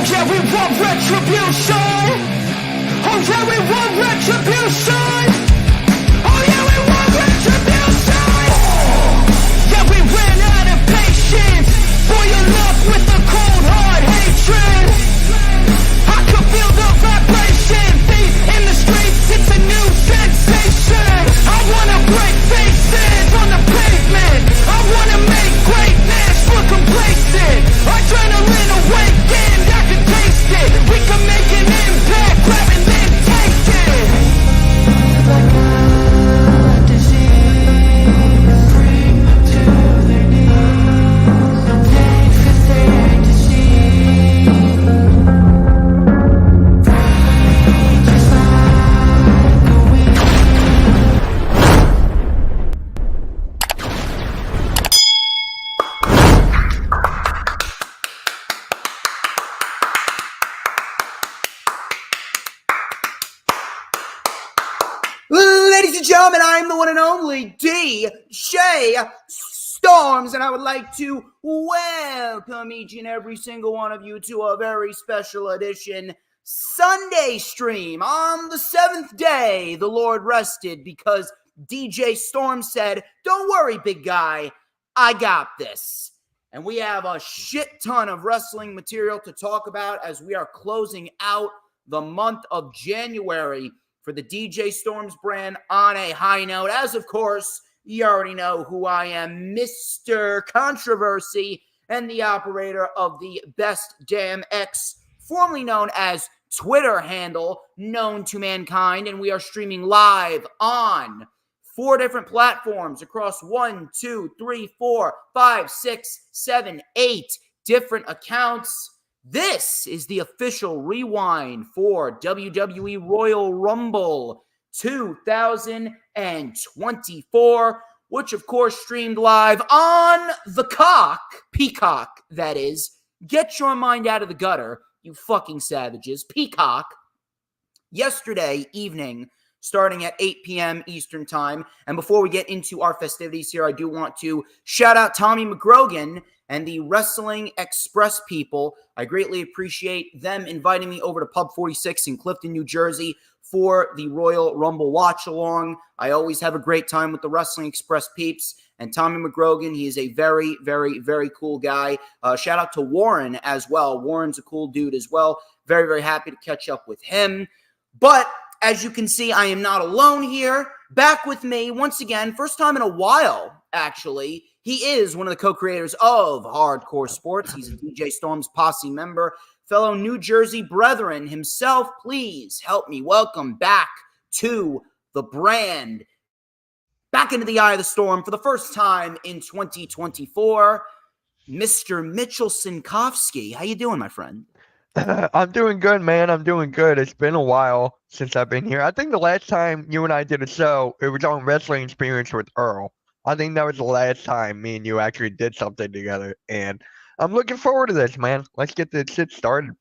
yeah, we want retribution. Oh yeah, we want retribution. Oh yeah, we want retribution. Yeah, we ran out of patience. Boil up with the cold hard hatred. I could feel the vibration. Beat in the streets, it's a new sensation. I wanna break faces on the pavement. I wanna make greatness look complacent. Adrenaline awakened, I can taste it. We can make an impact, grab and then take it. Like a disease, bring them to their knees. Take the fantasy. Just like a wind. Ladies and gentlemen, I am the one and only Storms, and I would like to welcome each and every single one of you to a very special edition Sunday stream. On the seventh day, the Lord rested because DJ Storm said, "Don't worry, big guy, I got this." And we have a shit ton of wrestling material to talk about as we are closing out the month of January for the DJ Storms brand on a high note. As of course, you already know who I am, Mr. Controversy, and the operator of the Best Damn X, formerly known as Twitter handle, known to mankind. And we are streaming live on 4 different platforms across 1, 2, 3, 4, 5, 6, 7, 8 different accounts. This is the official rewind for WWE Royal Rumble 2024, which of course streamed live on the Peacock, that is. Get your mind out of the gutter, you fucking savages. Peacock, yesterday evening, starting at 8 p.m. Eastern Time. And before we get into our festivities here, I do want to shout out Tommy McGrogan and the Wrestling Express people. I greatly appreciate them inviting me over to Pub 46 in Clifton, New Jersey for the Royal Rumble watch-along. I always have a great time with the Wrestling Express peeps. And Tommy McGrogan, he is a very, very, very cool guy. Shout out to Warren as well. Warren's a cool dude as well. Very, very happy to catch up with him. But as you can see, I am not alone here. Back with me once again, first time in a while, actually. He is one of the co-creators of Hardcore Sports. He's a DJ Storms Posse member, fellow New Jersey brethren himself. Please help me welcome back to the brand, back into the eye of the storm for the first time in 2024, Mr. Mitch Kofsky. How you doing, my friend? I'm doing good, man. I'm doing good. It's been a while since I've been here. I think the last time you and I did a show, it was on Wrestling Experience with Earl. I think that was the last time me and you actually did something together, and I'm looking forward to this, man. Let's get this shit started.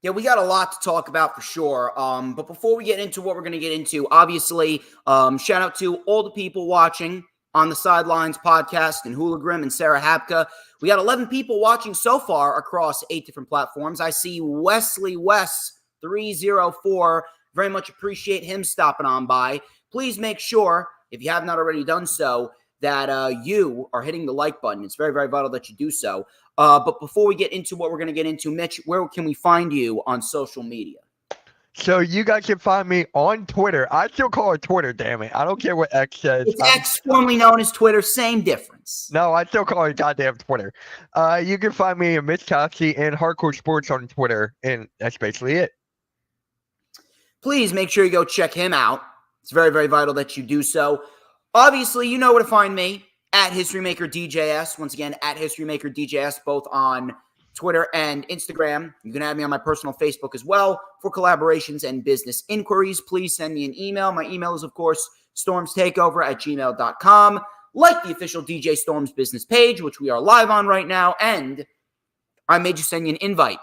Yeah, we got a lot to talk about for sure. But before we get into what we're going to get into, obviously, shout out to all the people watching on the Sidelines podcast and Hula Grim and Sarah Hapka. We got 11 people watching so far across 8 different platforms. I see Wesley West 304. Very much appreciate him stopping on by. Please make sure, if you have not already done so, that you are hitting the like button. It's very, very vital that you do so. But before we get into what we're going to get into, Mitch, where can we find you on social media? So you guys can find me on Twitter. I still call it Twitter, damn it. I don't care what X says. It's X, formerly known as Twitter. Same difference. No, I still call it goddamn Twitter. You can find me at Mitch Kofsky and Hardcore Sports on Twitter, and that's basically it. Please make sure you go check him out. It's very, very vital that you do so. Obviously, you know where to find me, at HistoryMaker DJS. Once again, at HistoryMaker DJS, both on Twitter and Instagram. You can add me on my personal Facebook as well for collaborations and business inquiries. Please send me an email. My email is, of course, StormsTakeOver@gmail.com. Like the official DJ Storms business page, which we are live on right now. And I may just send you an invite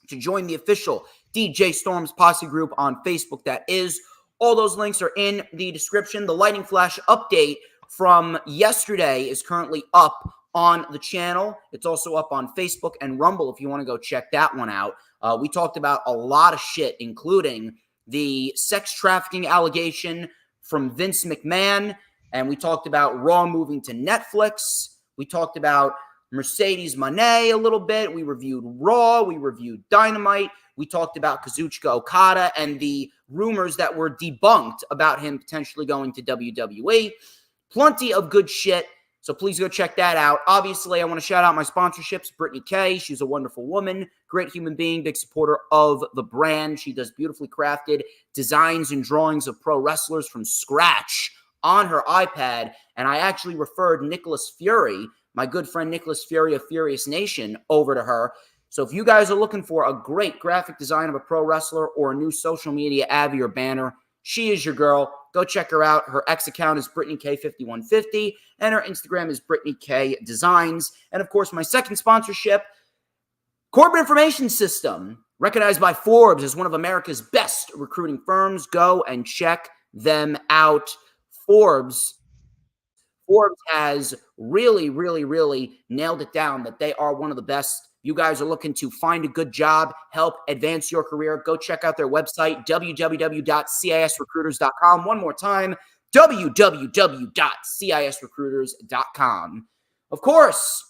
to join the official DJ Storms Posse group on Facebook. That is, all those links are in the description. The Lighting Flash update from yesterday is currently up on the channel. It's also up on Facebook and Rumble if you want to go check that one out. We talked about a lot of shit, including the sex trafficking allegation from Vince McMahon, and we talked about Raw moving to Netflix. We talked about Mercedes Moné a little bit. We reviewed Raw. We reviewed Dynamite. We talked about Kazuchika Okada and the rumors that were debunked about him potentially going to WWE. Plenty of good shit. So please go check that out. Obviously, I want to shout out my sponsorships. Brittany K. She's a wonderful woman, great human being, big supporter of the brand. She does beautifully crafted designs and drawings of pro wrestlers from scratch on her iPad. And I actually referred Nicholas Fury, my good friend Nicholas Fury of Furious Nation, over to her. So if you guys are looking for a great graphic design of a pro wrestler or a new social media Abby or banner, she is your girl. Go check her out. Her X account is BrittanyK5150, and her Instagram is BrittanyK Designs. And, of course, my second sponsorship, Corporate Information System, recognized by Forbes as one of America's best recruiting firms. Go and check them out. Forbes has really, really, really nailed it down that they are one of the best. You guys are looking to find a good job, help advance your career. Go check out their website, www.cisrecruiters.com. One more time, www.cisrecruiters.com. Of course,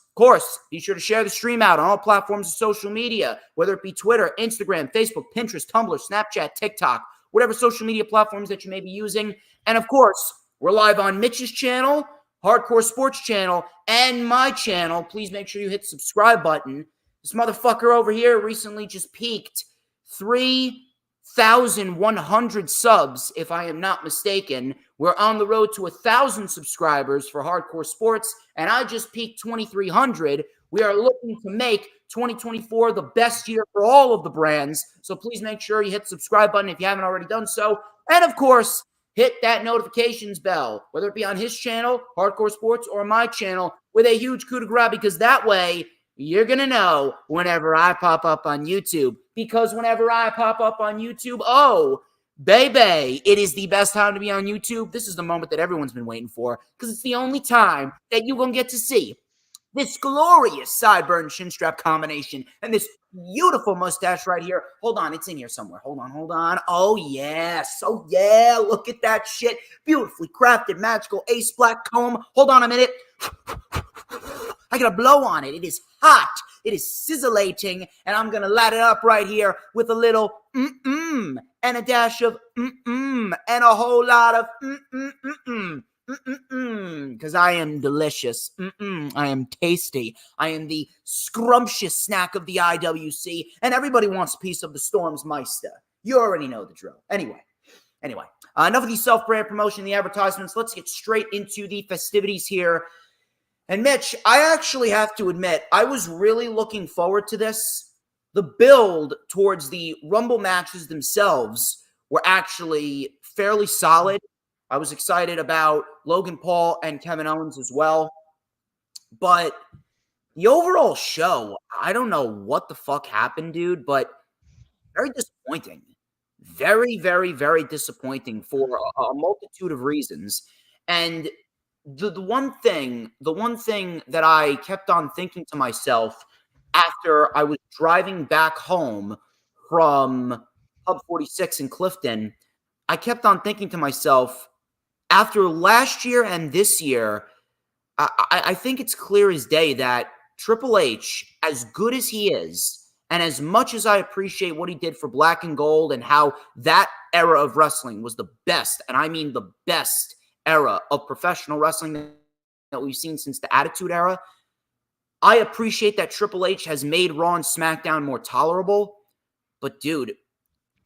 be sure to share the stream out on all platforms of social media, whether it be Twitter, Instagram, Facebook, Pinterest, Tumblr, Snapchat, TikTok, whatever social media platforms that you may be using. And of course, we're live on Mitch's channel, Hardcore Sports channel, and my channel. Please make sure you hit the subscribe button. This motherfucker over here recently just peaked 3,100 subs, if I am not mistaken. We're on the road to 1,000 subscribers for Hardcore Sports, and I just peaked 2,300. We are looking to make 2024 the best year for all of the brands, so please make sure you hit the subscribe button if you haven't already done so. And, of course, hit that notifications bell, whether it be on his channel, Hardcore Sports, or my channel, with a huge coup de grace, because that way you're going to know whenever I pop up on YouTube. Because whenever I pop up on YouTube, oh, baby, it is the best time to be on YouTube. This is the moment that everyone's been waiting for, because it's the only time that you're going to get to see this glorious sideburn shin strap combination and this beautiful mustache right here. Hold on, it's in here somewhere. Hold on. Oh, yes. Oh, yeah. Look at that shit. Beautifully crafted, magical ace black comb. Hold on a minute. I got to blow on it. It is hot. It is sizzlating, and I'm going to light it up right here with a little and a dash of and a whole lot of because I am delicious. I am tasty. I am the scrumptious snack of the IWC, and everybody wants a piece of the StormsMeister. You already know the drill. Anyway, enough of the self-brand promotion, the advertisements. Let's get straight into the festivities here. And Mitch, I actually have to admit, I was really looking forward to this. The build towards the Rumble matches themselves were actually fairly solid. I was excited about Logan Paul and Kevin Owens as well. But the overall show, I don't know what the fuck happened, dude, but very disappointing. Very, very, very disappointing for a multitude of reasons. And the one thing that I kept on thinking to myself after I was driving back home from Hub 46 in Clifton, I kept on thinking to myself, after last year and this year, I think it's clear as day that Triple H, as good as he is, and as much as I appreciate what he did for Black and Gold and how that era of wrestling was the best, and I mean the best era of professional wrestling that we've seen since the Attitude Era, I appreciate that Triple H has made Raw and SmackDown more tolerable. But, dude,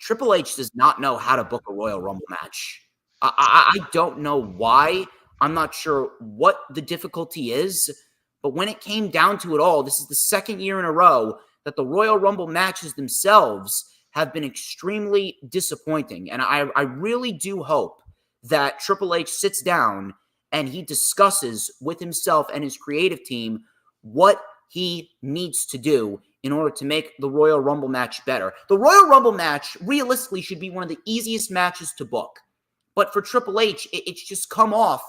Triple H does not know how to book a Royal Rumble match. I don't know why. I'm not sure what the difficulty is. But when it came down to it all, this is the second year in a row that the Royal Rumble matches themselves have been extremely disappointing. And I really do hope that Triple H sits down and he discusses with himself and his creative team what he needs to do in order to make the Royal Rumble match better. The Royal Rumble match realistically should be one of the easiest matches to book. But for Triple H, it's just come off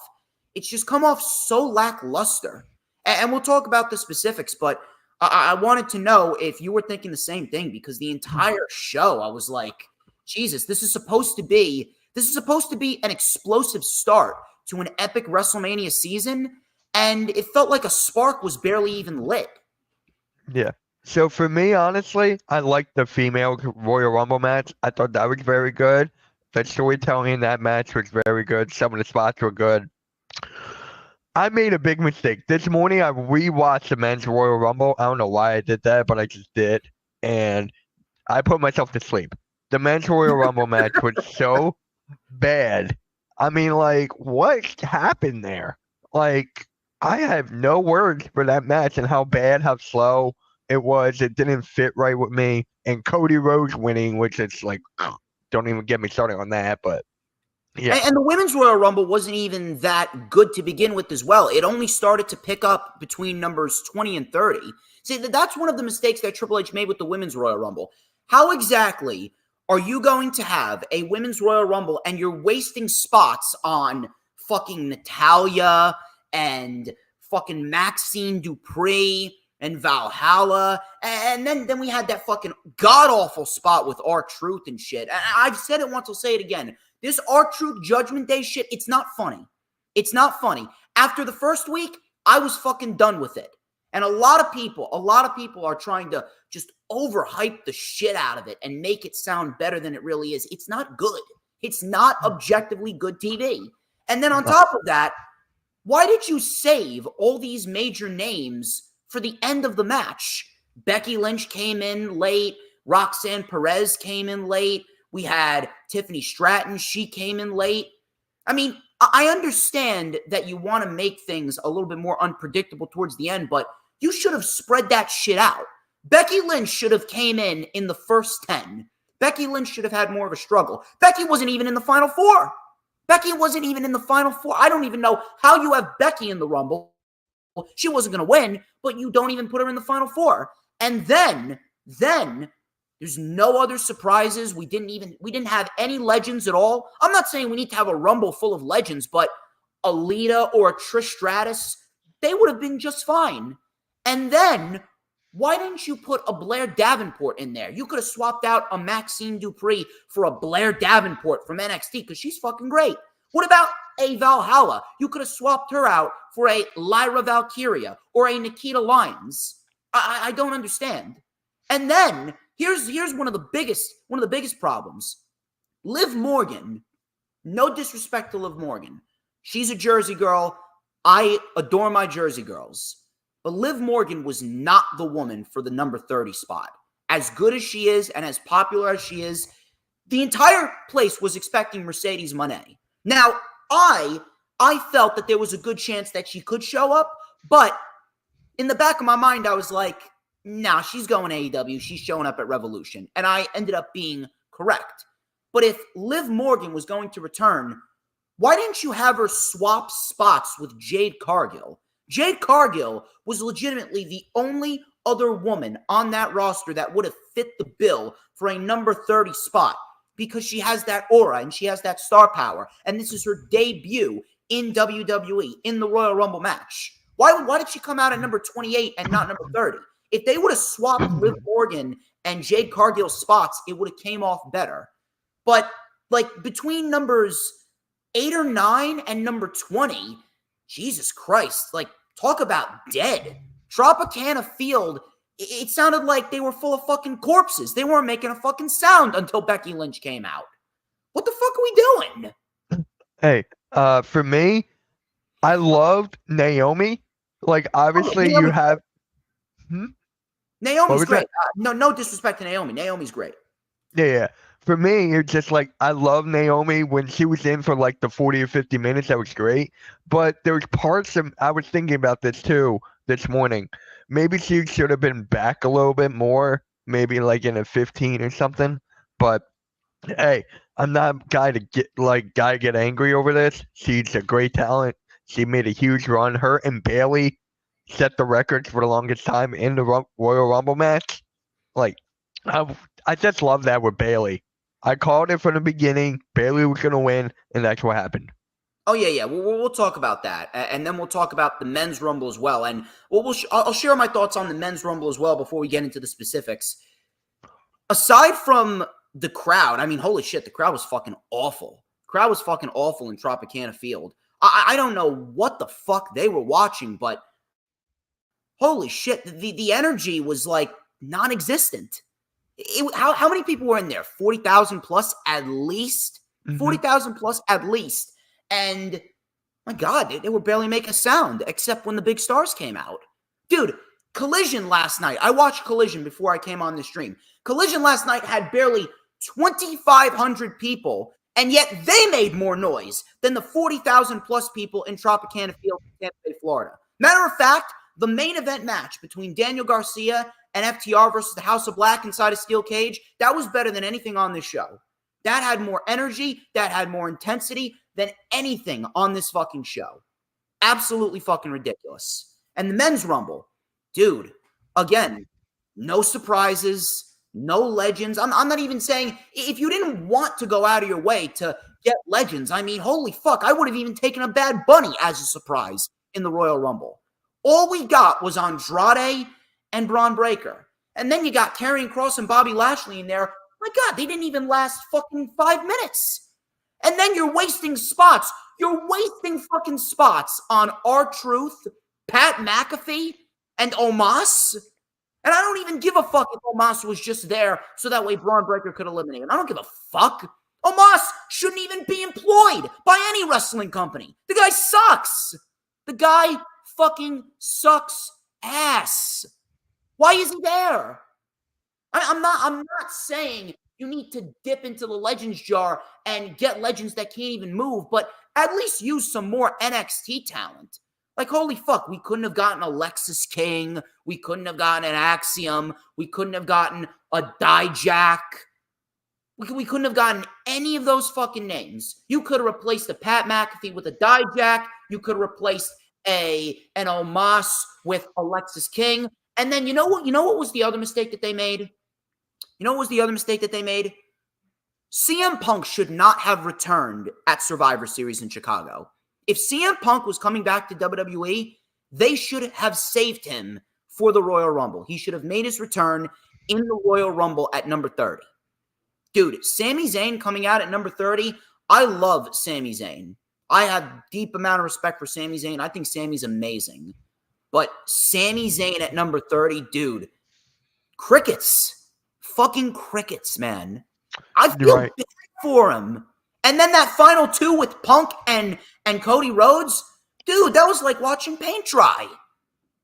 so lackluster. And we'll talk about the specifics, but I wanted to know if you were thinking the same thing, because the entire show, I was like, Jesus, this is supposed to be an explosive start to an epic WrestleMania season, and it felt like a spark was barely even lit. Yeah. So for me, honestly, I liked the female Royal Rumble match. I thought that was very good. The storytelling in that match was very good. Some of the spots were good. I made a big mistake. This morning I rewatched the men's Royal Rumble. I don't know why I did that, but I just did. And I put myself to sleep. The men's Royal Rumble match was so bad. I mean, like, what happened there? Like, I have no words for that match and how bad, how slow it was. It didn't fit right with me. And Cody Rhodes winning, which it's like, don't even get me started on that. But yeah. And the Women's Royal Rumble wasn't even that good to begin with as well. It only started to pick up between numbers 20 and 30. See, that's one of the mistakes that Triple H made with the Women's Royal Rumble. How exactly are you going to have a Women's Royal Rumble and you're wasting spots on fucking Natalya and fucking Maxine Dupree and Valhalla, and then we had that fucking god-awful spot with R-Truth and shit. I've said it once, I'll say it again. This R-Truth Judgment Day shit, it's not funny. It's not funny. After the first week, I was fucking done with it. And a lot of people are trying to just overhype the shit out of it and make it sound better than it really is. It's not good. It's not objectively good TV. And then on top of that, why did you save all these major names for the end of the match? Becky Lynch came in late. Roxanne Perez came in late. We had Tiffany Stratton. She came in late. I mean, I understand that you want to make things a little bit more unpredictable towards the end, but you should have spread that shit out. Becky Lynch should have came in the first 10. Becky Lynch should have had more of a struggle. Becky wasn't even in the Final Four. I don't even know how you have Becky in the Rumble. She wasn't going to win, but you don't even put her in the Final Four. And then there's no other surprises. We didn't have any legends at all. I'm not saying we need to have a Rumble full of legends, but Alita or a Trish Stratus, they would have been just fine. And then, why didn't you put a Blair Davenport in there? You could have swapped out a Maxine Dupree for a Blair Davenport from NXT because she's fucking great. What about a Valhalla? You could have swapped her out for a Lyra Valkyria or a Nikita Lyons. I don't understand. And then here's one of the biggest problems. Liv Morgan, no disrespect to Liv Morgan. She's a Jersey girl. I adore my Jersey girls. But Liv Morgan was not the woman for the number 30 spot. As good as she is and as popular as she is, the entire place was expecting Mercedes Moné. Now, I felt that there was a good chance that she could show up, but in the back of my mind, I was like, nah, she's going AEW. She's showing up at Revolution. And I ended up being correct. But if Liv Morgan was going to return, why didn't you have her swap spots with Jade Cargill? Jade Cargill was legitimately the only other woman on that roster that would have fit the bill for a number 30 spot because she has that aura and she has that star power. And this is her debut in WWE in the Royal Rumble match. Why did she come out at number 28 and not number 30? If they would have swapped Liv Morgan and Jade Cargill's spots, it would have came off better. But like between numbers 8 or 9 and number 20, Jesus Christ, like talk about dead. Tropicana Field, it sounded like they were full of fucking corpses. They weren't making a fucking sound until Becky Lynch came out. What the fuck are we doing? Hey, for me, I loved Naomi. Like, obviously, you have. Naomi's great. No disrespect to Naomi. Naomi's great. Yeah. For me, it's just like I love Naomi when she was in for like the 40 or 50 minutes. That was great. But there was parts of I was thinking about this too this morning. Maybe she should have been back a little bit more, maybe like in a 15 or something. But hey, I'm not a guy to get angry over this. She's a great talent. She made a huge run. Her and Bayley set the records for the longest time in the Royal Rumble match. Like, I just love that with Bayley. I called it from the beginning. Bayley was going to win, and that's what happened. Oh yeah. We'll talk about that, and then we'll talk about the men's rumble as well. And I'll share my thoughts on the men's rumble as well before we get into the specifics. Aside from the crowd, I mean, holy shit, the crowd was fucking awful. The crowd was fucking awful in Tropicana Field. I don't know what the fuck they were watching, but holy shit, the energy was like non-existent. How many people were in there? 40,000 plus at least? 40,000 plus at least. And my God, they would barely make a sound except when the big stars came out. Dude, Collision last night. I watched Collision before I came on the stream. Collision last night had barely 2,500 people, and yet they made more noise than the 40,000 plus people in Tropicana Field in Tampa Bay, Florida. Matter of fact, the main event match between Daniel Garcia and FTR versus the House of Black inside a steel cage, that was better than anything on this show. That had more energy, that had more intensity than anything on this fucking show. Absolutely fucking ridiculous. And the men's rumble, dude, again, no surprises, no legends. I'm not even saying, if you didn't want to go out of your way to get legends, I mean, holy fuck, I would have even taken a Bad Bunny as a surprise in the Royal Rumble. All we got was Andrade and Braun Breaker. And then you got Karrion Kross and Bobby Lashley in there. My God, they didn't even last fucking 5 minutes. And then you're wasting spots. You're wasting fucking spots on R-Truth, Pat McAfee, and Omos. And I don't even give a fuck if Omos was just there so that way Braun Breaker could eliminate him. I don't give a fuck. Omos shouldn't even be employed by any wrestling company. The guy sucks. The guy fucking sucks ass. Why is he there? I'm not saying you need to dip into the Legends jar and get legends that can't even move, but at least use some more NXT talent. Like, holy fuck, we couldn't have gotten Alexis King. We couldn't have gotten an Axiom. We couldn't have gotten a Dijak. We couldn't have gotten any of those fucking names. You could have replaced a Pat McAfee with a Dijak. You could have replaced an Omos with Alexis King. And then you know what was the other mistake that they made? You know what was the other mistake that they made? CM Punk should not have returned at Survivor Series in Chicago. If CM Punk was coming back to WWE, they should have saved him for the Royal Rumble. He should have made his return in the Royal Rumble at number 30. Dude, Sami Zayn coming out at number 30, I love Sami Zayn. I have deep amount of respect for Sami Zayn. I think Sami's amazing. But Sami Zayn at number 30, dude, crickets. Fucking crickets, man. I feel bad for him. And then that final two with Punk and Cody Rhodes, dude, that was like watching paint dry.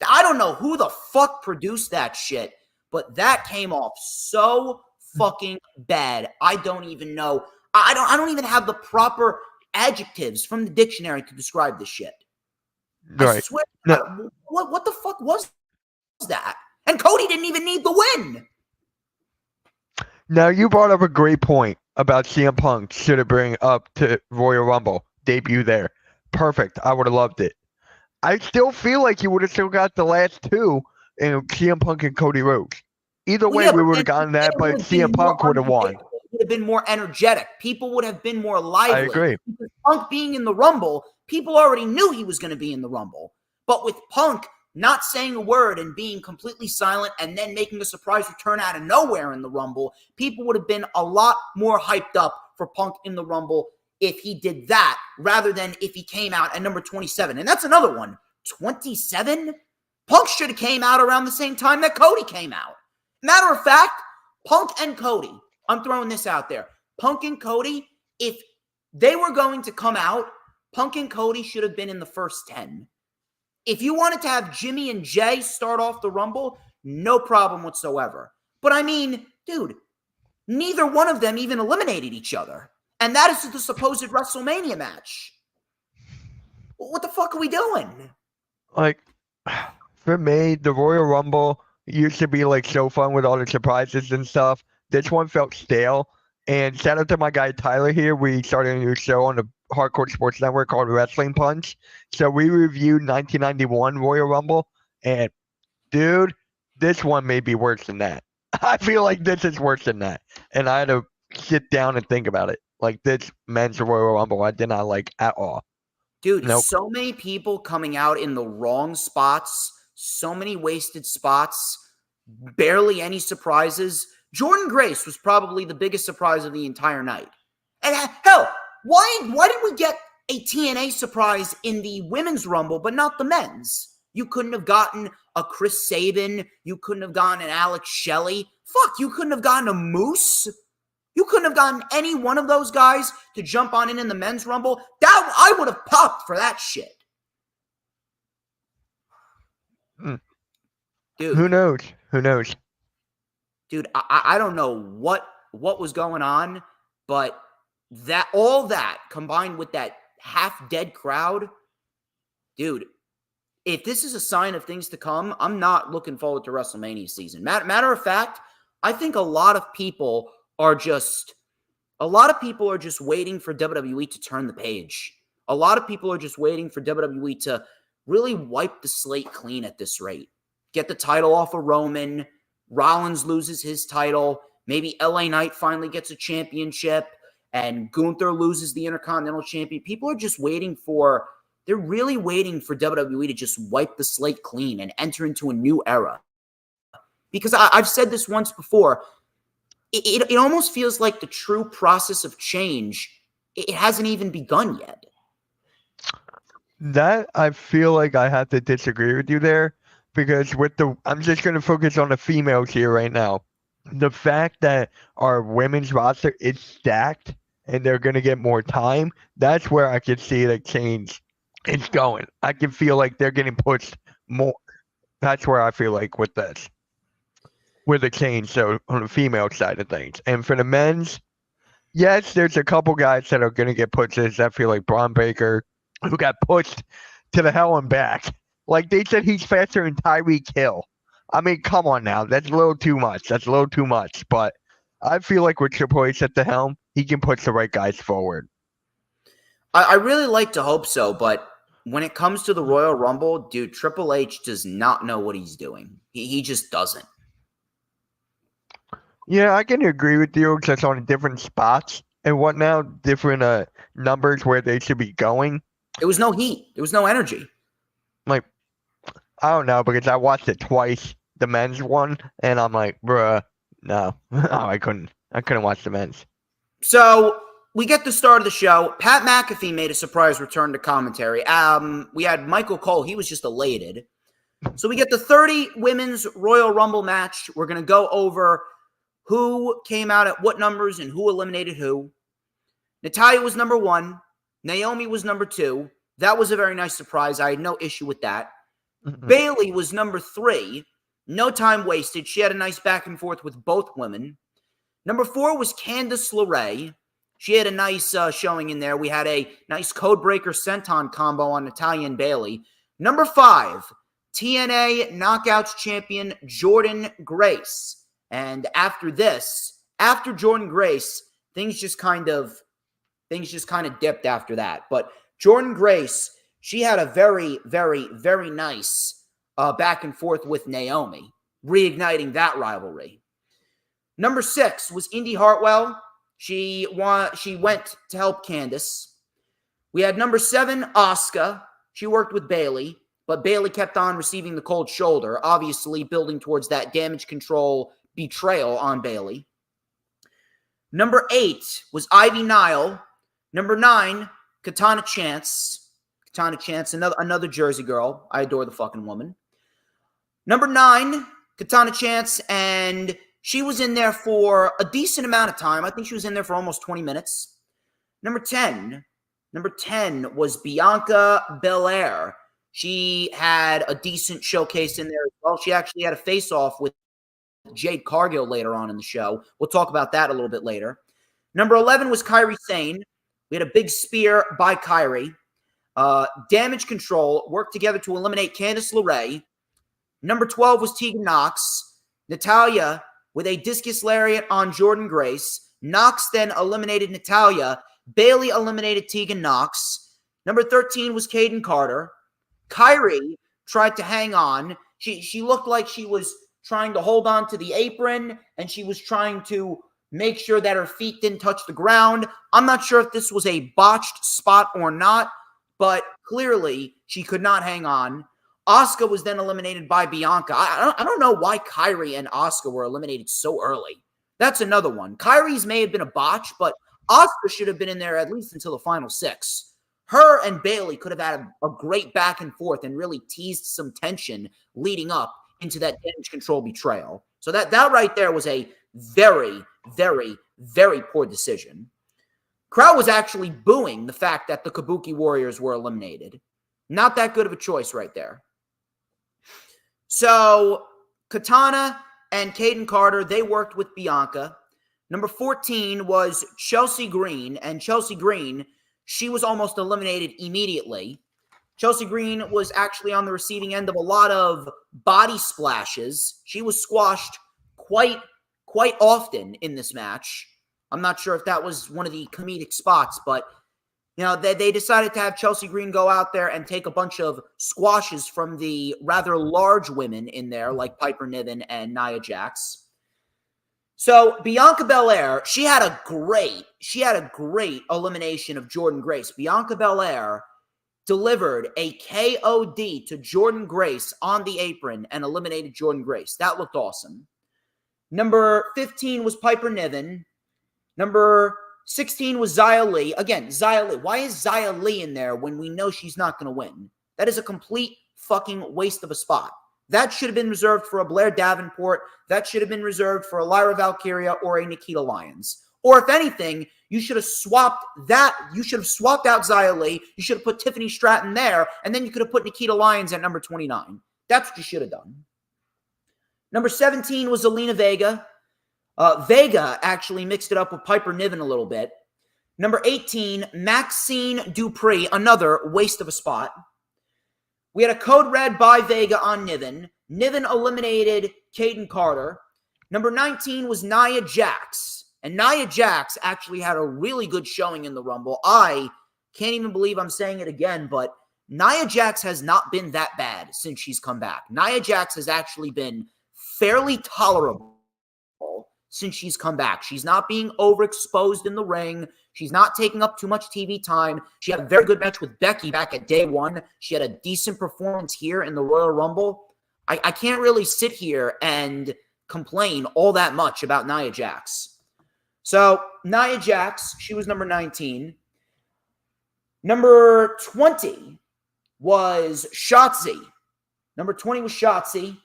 I don't know who the fuck produced that shit, but that came off so fucking bad. I don't even know. I don't even have the proper adjectives from the dictionary to describe this shit. Right. I swear. No. What the fuck was that? And Cody didn't even need the win. Now, you brought up a great point about CM Punk should have bring up to Royal Rumble, debut there. Perfect. I would have loved it. I still feel like you would have still got the last two in CM Punk and Cody Rhodes. Either way, we would have gotten that, but CM Punk would have won. It would have been more energetic. People would have been more lively. I agree. Because Punk being in the Rumble, people already knew he was going to be in the Rumble. But with Punk not saying a word and being completely silent and then making a surprise return out of nowhere in the Rumble, people would have been a lot more hyped up for Punk in the Rumble if he did that rather than if he came out at number 27. And that's another one. 27? Punk should have came out around the same time that Cody came out. Matter of fact, Punk and Cody, I'm throwing this out there. Punk and Cody, if they were going to come out, Punk and Cody should have been in the first 10. If you wanted to have Jimmy and Jay start off the Rumble, no problem whatsoever. But I mean, dude, neither one of them even eliminated each other. And that is the supposed WrestleMania match. What the fuck are we doing? Like, for me, the Royal Rumble used to be like so fun with all the surprises and stuff. This one felt stale. And shout out to my guy Tyler here. We started a new show on the Hardcore Sports Network called Wrestling Punch. So we reviewed 1991 Royal Rumble. And dude, this one may be worse than that. I feel like this is worse than that. And I had to sit down and think about it. Like, this men's Royal Rumble, I did not like at all. Dude, Nope. so many people coming out in the wrong spots, so many wasted spots, barely any surprises. Jordan Grace was probably the biggest surprise of the entire night. And hell, why did we get a TNA surprise in the women's rumble, but not the men's? You couldn't have gotten a Chris Sabin. You couldn't have gotten an Alex Shelley. Fuck, you couldn't have gotten a Moose. You couldn't have gotten any one of those guys to jump on in the men's rumble. That I would have popped for that shit. Dude. Who knows? Who knows? Dude, I don't know what was going on, but all that combined with that half-dead crowd, dude, if this is a sign of things to come, I'm not looking forward to WrestleMania season. Matter of fact, I think a lot of people are just waiting for WWE to turn the page. A lot of people are just waiting for WWE to really wipe the slate clean at this rate. Get the title off of Roman. Rollins loses his title. Maybe LA Knight finally gets a championship. And Gunther loses the Intercontinental Champion. People are just they're really waiting for WWE to just wipe the slate clean and enter into a new era. Because I've said this once before, it almost feels like the true process of change, it hasn't even begun yet. That I feel like I have to disagree with you there, because I'm just going to focus on the females here right now. The fact that our women's roster is stacked and they're going to get more time, that's where I could see the change is going. I can feel like they're getting pushed more. That's where I feel like with the change, so on the female side of things. And for the men's, yes, there's a couple guys that are going to get pushes. I feel like Braun Breaker, who got pushed to the hell and back. Like they said, he's faster than Tyreek Hill. I mean, come on now. That's a little too much. But I feel like with Triple H at the helm, he can push the right guys forward. I really like to hope so, but when it comes to the Royal Rumble, dude, Triple H does not know what he's doing. He just doesn't. Yeah, I can agree with you, just on different spots and whatnot, different numbers where they should be going. There was no heat. There was no energy. Like, I don't know, because I watched it twice, the men's one, and I'm like, bruh, no, I couldn't watch the men's. So we get the start of the show. Pat McAfee made a surprise return to commentary. We had Michael Cole. He was just elated. So we get the 30 women's Royal Rumble match. We're going to go over who came out at what numbers and who eliminated who. Natalya was number 1. Naomi was number 2. That was a very nice surprise. I had no issue with that. Mm-hmm. Bayley was number 3. No time wasted. She had a nice back and forth with both women. Number 4 was Candice LeRae. She had a nice showing in there. We had a nice Codebreaker Senton combo on Natalya and Bayley. Number 5, TNA Knockouts champion Jordan Grace. And after Jordan Grace, things just kind of dipped after that. But Jordan Grace, she had a very, very, very nice back and forth with Naomi, reigniting that rivalry. Number 6 was Indy Hartwell. She went to help Candice. We had number 7, Asuka. She worked with Bayley, but Bayley kept on receiving the cold shoulder, obviously building towards that damage control betrayal on Bayley. Number 8 was Ivy Nile. Number 9, Katana Chance. Another Jersey girl. I adore the fucking woman. Number 9, Katana Chance, and she was in there for a decent amount of time. I think she was in there for almost 20 minutes. Number 10 was Bianca Belair. She had a decent showcase in there as well. She actually had a face-off with Jade Cargill later on in the show. We'll talk about that a little bit later. Number 11 was Kairi Sane. We had a big spear by Kairi. Damage Control worked together to eliminate Candice LeRae. Number 12 was Tegan Nox. Natalya with a discus lariat on Jordan Grace. Nox then eliminated Natalya. Bayley eliminated Tegan Nox. Number 13 was Kaden Carter. Kairi tried to hang on. She looked like she was trying to hold on to the apron, and she was trying to make sure that her feet didn't touch the ground. I'm not sure if this was a botched spot or not, but clearly she could not hang on. Asuka was then eliminated by Bianca. I don't know why Kairi and Asuka were eliminated so early. That's another one. Kairi's may have been a botch, but Asuka should have been in there at least until the final 6. Her and Bayley could have had a great back and forth and really teased some tension leading up into that damage control betrayal. So that right there was a very, very, very poor decision. Crowd was actually booing the fact that the Kabuki Warriors were eliminated. Not that good of a choice right there. So Katana and Kaden Carter, they worked with Bianca. Number 14 was Chelsea Green, and Chelsea Green, she was almost eliminated immediately. Chelsea Green was actually on the receiving end of a lot of body splashes. She was squashed quite often in this match. I'm not sure if that was one of the comedic spots, but they decided to have Chelsea Green go out there and take a bunch of squashes from the rather large women in there, like Piper Niven and Nia Jax. So Bianca Belair, she had a great elimination of Jordynne Grace. Bianca Belair delivered a KOD to Jordynne Grace on the apron and eliminated Jordynne Grace. That looked awesome. Number 15 was Piper Niven. Number 16 was Xia Li. Again, Xia Li. Why is Xia Li in there when we know she's not going to win? That is a complete fucking waste of a spot. That should have been reserved for a Blair Davenport. That should have been reserved for a Lyra Valkyria or a Nikita Lyons. Or if anything, you should have swapped that. You should have swapped out Xia Li. You should have put Tiffany Stratton there, and then you could have put Nikita Lyons at number 29. That's what you should have done. Number 17 was Zelina Vega. Vega actually mixed it up with Piper Niven a little bit. Number 18, Maxine Dupree, another waste of a spot. We had a code red by Vega on Niven. Niven eliminated Kaden Carter. Number 19 was Nia Jax. And Nia Jax actually had a really good showing in the Rumble. I can't even believe I'm saying it again, but Nia Jax has not been that bad since she's come back. Nia Jax has actually been fairly tolerable since she's come back. She's not being overexposed in the ring. She's not taking up too much TV time. She had a very good match with Becky back at day 1. She had a decent performance here in the Royal Rumble. I can't really sit here and complain all that much about Nia Jax. So, Nia Jax, she was number 19. Number 20 was Shotzi. Number 20 was Shotzi.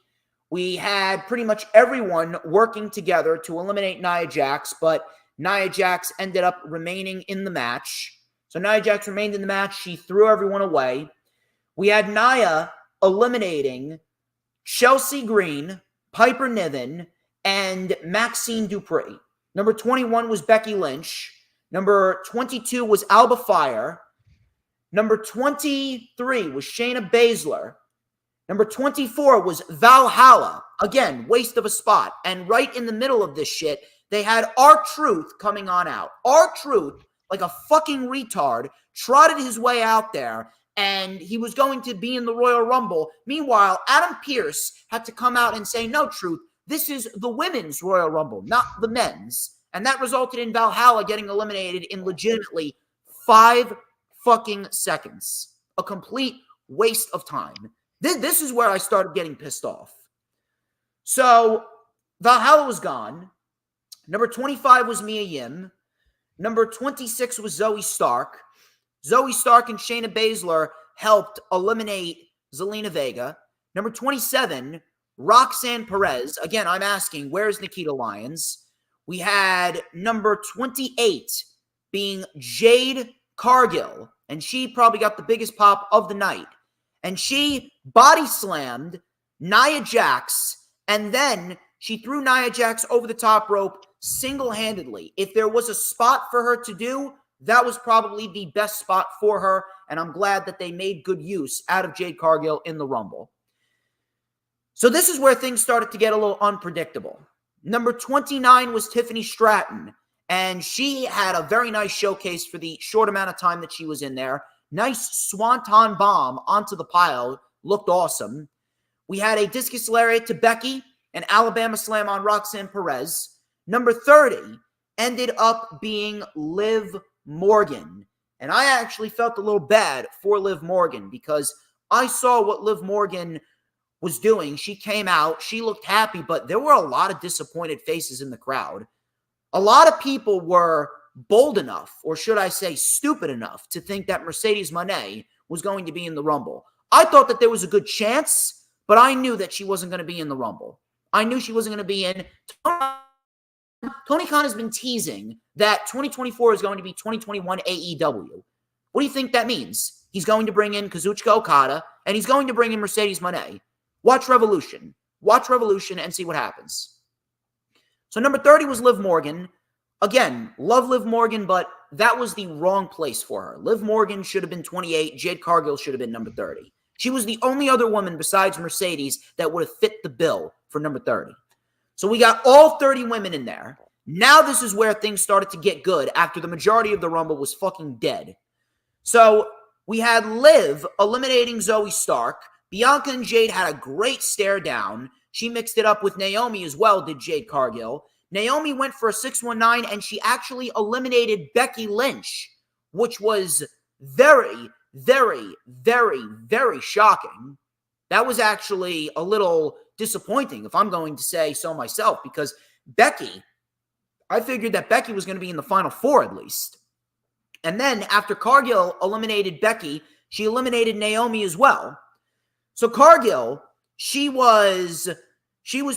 We had pretty much everyone working together to eliminate Nia Jax, but Nia Jax ended up remaining in the match. So Nia Jax remained in the match. She threw everyone away. We had Nia eliminating Chelsea Green, Piper Niven, and Maxine Dupree. Number 21 was Becky Lynch. Number 22 was Alba Fire. Number 23 was Shayna Baszler. Number 24 was Valhalla. Again, waste of a spot. And right in the middle of this shit, they had R-Truth coming on out. R-Truth, like a fucking retard, trotted his way out there, and he was going to be in the Royal Rumble. Meanwhile, Adam Pearce had to come out and say, no, Truth, this is the women's Royal Rumble, not the men's. And that resulted in Valhalla getting eliminated in legitimately 5 fucking seconds. A complete waste of time. This is where I started getting pissed off. So, Valhalla was gone. Number 25 was Mia Yim. Number 26 was Zoe Stark. Zoe Stark and Shayna Baszler helped eliminate Zelina Vega. Number 27, Roxanne Perez. Again, I'm asking, where's Nikita Lyons? We had number 28 being Jade Cargill, and she probably got the biggest pop of the night. And she body slammed Nia Jax, and then she threw Nia Jax over the top rope single-handedly. If there was a spot for her to do, that was probably the best spot for her, and I'm glad that they made good use out of Jade Cargill in the Rumble. So this is where things started to get a little unpredictable. Number 29 was Tiffany Stratton, and she had a very nice showcase for the short amount of time that she was in there. Nice swanton bomb onto the pile. Looked awesome. We had a discus lariat to Becky, an Alabama slam on Roxanne Perez. Number 30 ended up being Liv Morgan. And I actually felt a little bad for Liv Morgan because I saw what Liv Morgan was doing. She came out, she looked happy, but there were a lot of disappointed faces in the crowd. A lot of people were bold enough, or should I say stupid enough, to think that Mercedes Moné was going to be in the Rumble. I thought that there was a good chance, but I knew that she wasn't going to be in the Rumble. I knew she wasn't going to be in. Tony Khan has been teasing that 2024 is going to be 2021 AEW. What do you think that means? He's going to bring in Kazuchika Okada, and he's going to bring in Mercedes Moné. Watch Revolution. Watch Revolution and see what happens. So number 30 was Liv Morgan. Again, love Liv Morgan, but that was the wrong place for her. Liv Morgan should have been 28. Jade Cargill should have been number 30. She was the only other woman besides Mercedes that would have fit the bill for number 30. So we got all 30 women in there. Now this is where things started to get good after the majority of the Rumble was fucking dead. So we had Liv eliminating Zoe Stark. Bianca and Jade had a great stare down. She mixed it up with Naomi as well, did Jade Cargill. Naomi went for a 619, and she actually eliminated Becky Lynch, which was very, very, very, very shocking. That was actually a little disappointing, if I'm going to say so myself, because Becky, I figured that Becky was going to be in the Final Four at least. And then after Cargill eliminated Becky, she eliminated Naomi as well. So Cargill, she was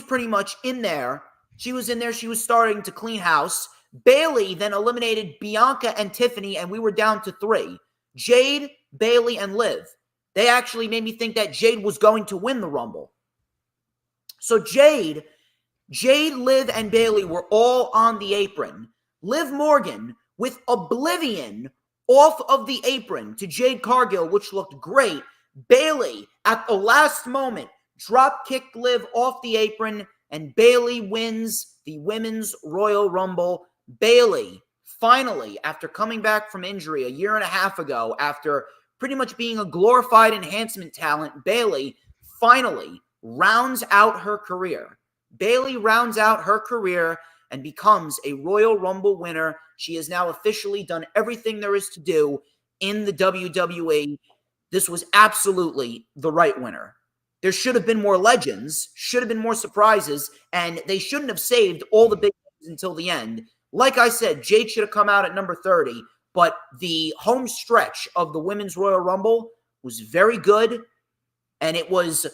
pretty much in there. She was in there. She was starting to clean house. Bayley then eliminated Bianca and Tiffany, and we were down to 3. Jade, Bayley, and Liv. They actually made me think that Jade was going to win the Rumble. So Jade, Liv, and Bayley were all on the apron. Liv Morgan with Oblivion off of the apron to Jade Cargill, which looked great. Bayley, at the last moment, drop-kicked Liv off the apron, and Bayley wins the Women's Royal Rumble. Bayley, finally, after coming back from injury a year and a half ago, after pretty much being a glorified enhancement talent, Bayley finally rounds out her career. Bayley rounds out her career and becomes a Royal Rumble winner. She has now officially done everything there is to do in the WWE. This was absolutely the right winner. There should have been more legends, should have been more surprises, and they shouldn't have saved all the big names until the end. Like I said, Jade should have come out at number 30, but the home stretch of the Women's Royal Rumble was very good, and it was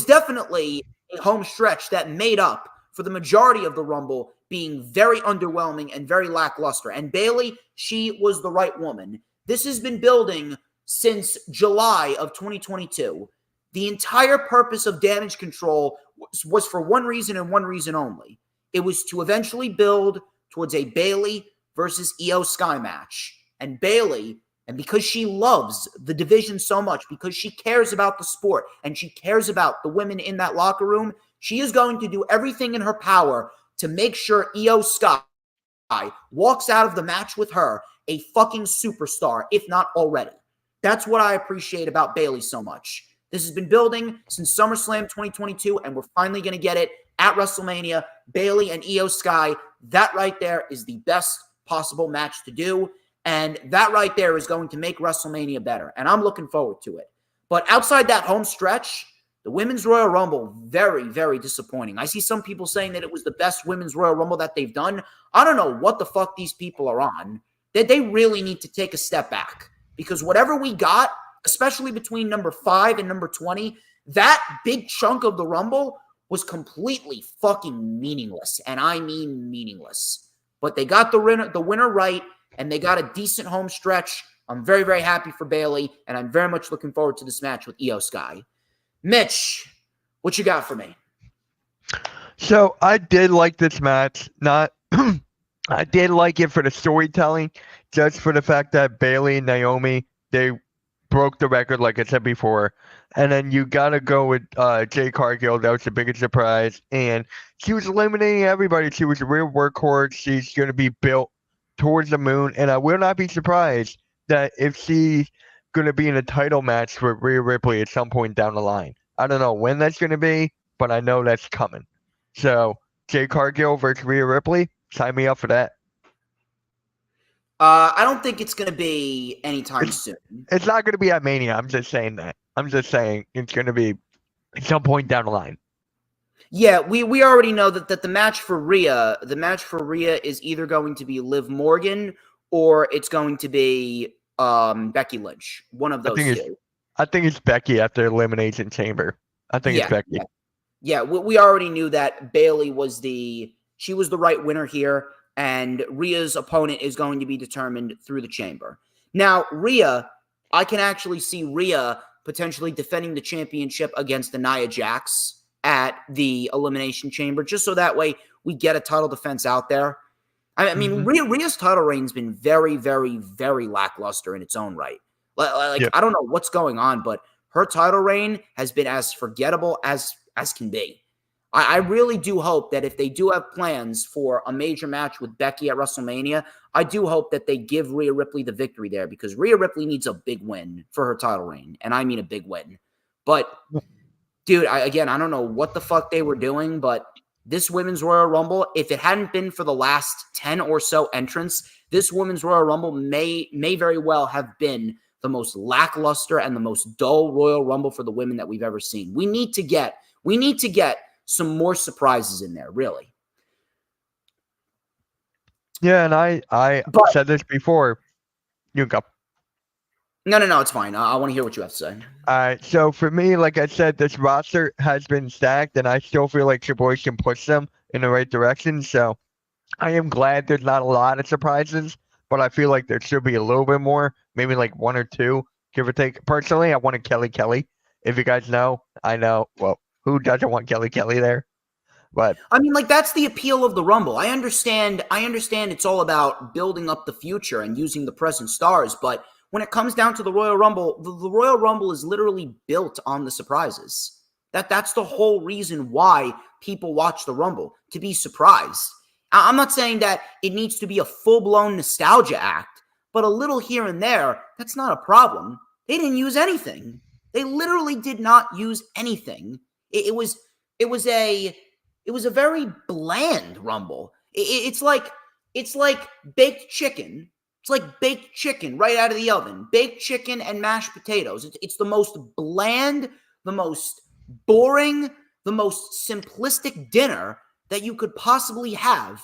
definitely a home stretch that made up for the majority of the Rumble being very underwhelming and very lackluster. And Bayley, she was the right woman. This has been building since July of 2022. The entire purpose of Damage Control was for one reason and one reason only. It was to eventually build towards a Bayley versus Io Sky match. And Bayley, and because she loves the division so much, because she cares about the sport and she cares about the women in that locker room, she is going to do everything in her power to make sure Io Sky walks out of the match with her a fucking superstar, if not already. That's what I appreciate about Bayley so much. This has been building since SummerSlam 2022, and we're finally going to get it at WrestleMania. Bayley and Io Sky, that right there is the best possible match to do, and that right there is going to make WrestleMania better, and I'm looking forward to it. But outside that home stretch, the Women's Royal Rumble, very, very disappointing. I see some people saying that it was the best Women's Royal Rumble that they've done. I don't know what the fuck these people are on. They really need to take a step back, because whatever we got, especially between number 5 and number 20, that big chunk of the Rumble was completely fucking meaningless. And I mean meaningless. But they got the winner right, and they got a decent home stretch. I'm very, very happy for Bayley, and I'm very much looking forward to this match with Io Sky. Mitch, what you got for me? So I did like this match. I did like it for the storytelling, just for the fact that Bayley and Naomi, they broke the record, like I said before. And then you got to go with Jade Cargill. That was the biggest surprise. And she was eliminating everybody. She was a real workhorse. She's going to be built towards the moon. And I will not be surprised that if she's going to be in a title match with Rhea Ripley at some point down the line. I don't know when that's going to be, but I know that's coming. So Jade Cargill versus Rhea Ripley, sign me up for that. I don't think it's going to be anytime soon. It's not going to be at Mania. I'm just saying that. I'm just saying it's going to be at some point down the line. Yeah, we already know that the match for Rhea is either going to be Liv Morgan or it's going to be Becky Lynch. One of those two. I think it's Becky after Elimination Chamber. I think it's Becky. Yeah, we already knew that Bayley was the right winner here, and Rhea's opponent is going to be determined through the Chamber. Now, Rhea, I can actually see Rhea potentially defending the championship against Nia Jax at the Elimination Chamber, just so that way we get a title defense out there. I mean, Rhea's title reign's been very, very, very lackluster in its own right. I don't know what's going on, but her title reign has been as forgettable as can be. I really do hope that if they do have plans for a major match with Becky at WrestleMania, I do hope that they give Rhea Ripley the victory there, because Rhea Ripley needs a big win for her title reign, and I mean a big win. But, dude, I don't know what the fuck they were doing, but this Women's Royal Rumble, if it hadn't been for the last 10 or so entrants, this Women's Royal Rumble may very well have been the most lackluster and the most dull Royal Rumble for the women that we've ever seen. We need to get some more surprises in there, really. Yeah, and I said this before. You go. No, it's fine. I want to hear what you have to say. All right, so for me, like I said, this roster has been stacked, and I still feel like your boys can push them in the right direction. So I am glad there's not a lot of surprises, but I feel like there should be a little bit more, maybe like one or two, give or take. Personally, I wanted Kelly. If you guys know, I know. Well, who doesn't want Kelly there? But I mean, like, that's the appeal of the Rumble. I understand it's all about building up the future and using the present stars, but when it comes down to the Royal Rumble, the Royal Rumble is literally built on the surprises. That's the whole reason why people watch the Rumble, to be surprised. I'm not saying that it needs to be a full-blown nostalgia act, but a little here and there, that's not a problem. They didn't use anything. They literally did not use anything. It was a very bland Rumble. It's like baked chicken. It's like baked chicken right out of the oven. Baked chicken and mashed potatoes. It's the most bland, the most boring, the most simplistic dinner that you could possibly have.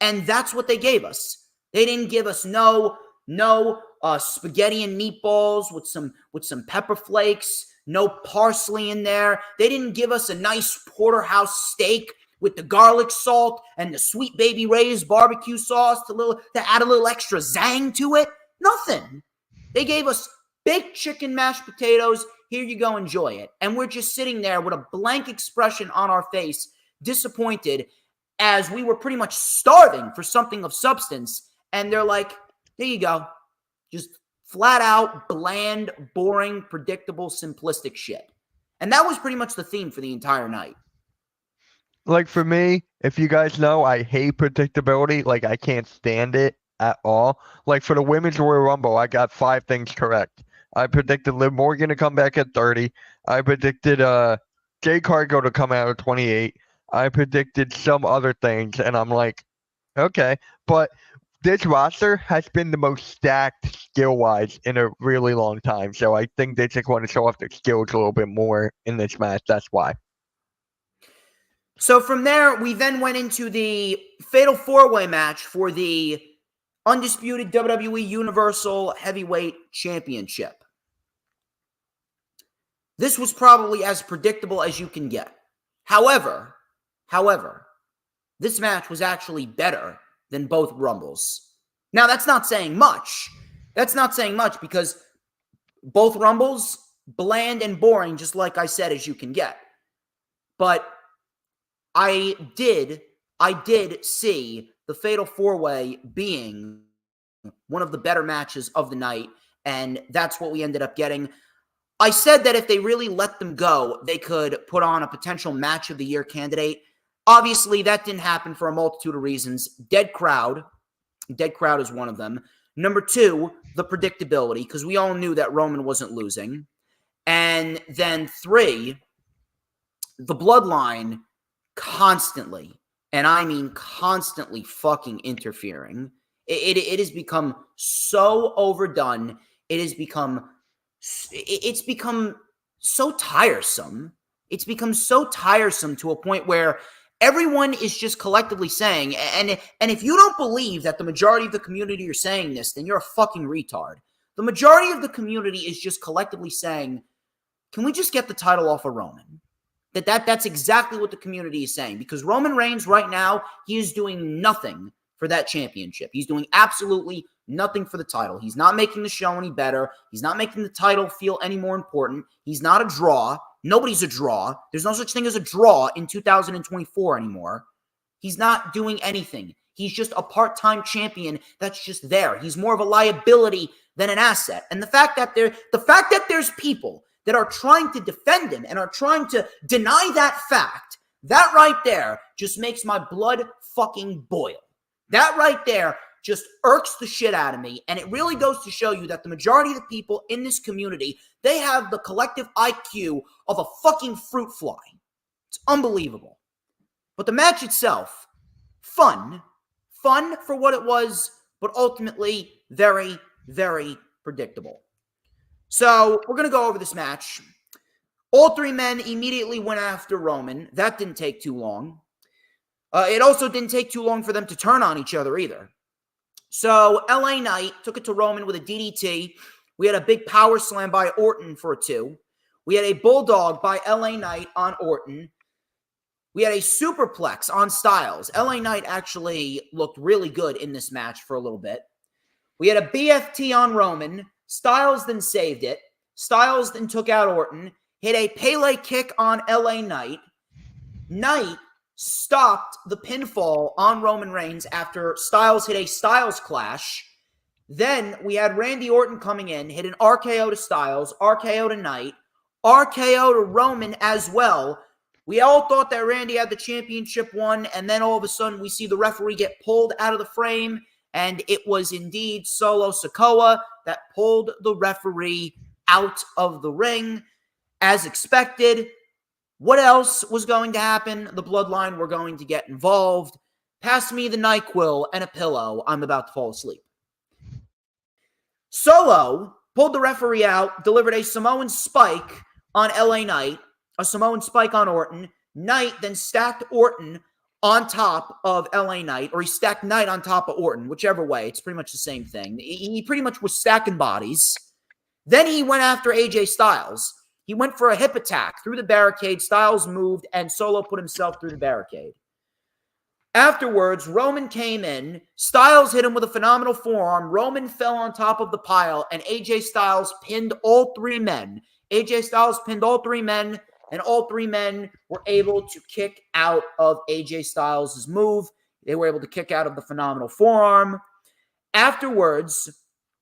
And that's what they gave us. They didn't give us no spaghetti and meatballs with some pepper flakes, no parsley in there. They didn't give us a nice porterhouse steak with the garlic salt and the Sweet Baby Ray's barbecue sauce to add a little extra zang to it. Nothing. They gave us baked chicken, mashed potatoes. Here you go, enjoy it. And we're just sitting there with a blank expression on our face, disappointed, as we were pretty much starving for something of substance. And they're like, there you go. Just flat out, bland, boring, predictable, simplistic shit. And that was pretty much the theme for the entire night. Like, for me, if you guys know, I hate predictability. Like, I can't stand it at all. Like, for the Women's Royal Rumble, I got 5 things correct. I predicted Liv Morgan to come back at 30. I predicted Jay Cargill to come out at 28. I predicted some other things, and I'm like, okay. But this roster has been the most stacked skill-wise in a really long time. So I think they just want to show off their skills a little bit more in this match. That's why. So from there, we then went into the Fatal 4-Way match for the undisputed WWE Universal Heavyweight Championship. This was probably as predictable as you can get. However, this match was actually better than both Rumbles. Now, that's not saying much. Because both Rumbles, bland and boring, just like I said, as you can get. But I did see the Fatal 4-Way being one of the better matches of the night, and that's what we ended up getting. I said that if they really let them go, they could put on a potential match of the year candidate. Obviously, that didn't happen for a multitude of reasons. Dead crowd is one of them. Number 2, the predictability, because we all knew that Roman wasn't losing. And then 3, the Bloodline constantly, and I mean constantly, fucking interfering. It has become so overdone. It's become so tiresome. It's become so tiresome to a point where everyone is just collectively saying, and if you don't believe that the majority of the community are saying this, then you're a fucking retard. The majority of the community is just collectively saying, can we just get the title off of Roman? That's exactly what the community is saying, because Roman Reigns right now, he is doing nothing for that championship. He's doing absolutely nothing for the title. He's not making the show any better. He's not making the title feel any more important. He's not a draw. Nobody's a draw. There's no such thing as a draw in 2024 anymore. He's not doing anything. He's just a part-time champion that's just there. He's more of a liability than an asset. And the fact that there's people that are trying to defend him and are trying to deny that fact, that right there just makes my blood fucking boil. That right there just irks the shit out of me. And it really goes to show you that the majority of the people in this community, they have the collective IQ of a fucking fruit fly. It's unbelievable. But the match itself, fun for what it was, but ultimately very, very predictable. So we're going to go over this match. All three men immediately went after Roman. That didn't take too long. It also didn't take too long for them to turn on each other either. So LA Knight took it to Roman with a DDT. We had a big power slam by Orton for a 2. We had a bulldog by LA Knight on Orton. We had a superplex on Styles. LA Knight actually looked really good in this match for a little bit. We had a BFT on Roman. Styles then saved it. Styles then took out Orton. Hit a Pele kick on LA Knight. Knight stopped the pinfall on Roman Reigns after Styles hit a Styles clash. Then we had Randy Orton coming in, hit an RKO to Styles, RKO to Knight, RKO to Roman as well. We all thought that Randy had the championship won, and then all of a sudden we see the referee get pulled out of the frame, and it was indeed Solo Sikoa that pulled the referee out of the ring. As expected, what else was going to happen? The Bloodline were going to get involved. Pass me the NyQuil and a pillow. I'm about to fall asleep. Solo pulled the referee out, delivered a Samoan spike on LA Knight, a Samoan spike on Orton. Knight then stacked Orton on top of LA Knight, or he stacked Knight on top of Orton, whichever way. It's pretty much the same thing. He pretty much was stacking bodies. Then he went after AJ Styles. He went for a hip attack through the barricade. Styles moved, and Solo put himself through the barricade. Afterwards, Roman came in. Styles hit him with a phenomenal forearm. Roman fell on top of the pile, and AJ Styles pinned all three men. AJ Styles pinned all three men, and all three men were able to kick out of AJ Styles' move. They were able to kick out of the phenomenal forearm. Afterwards,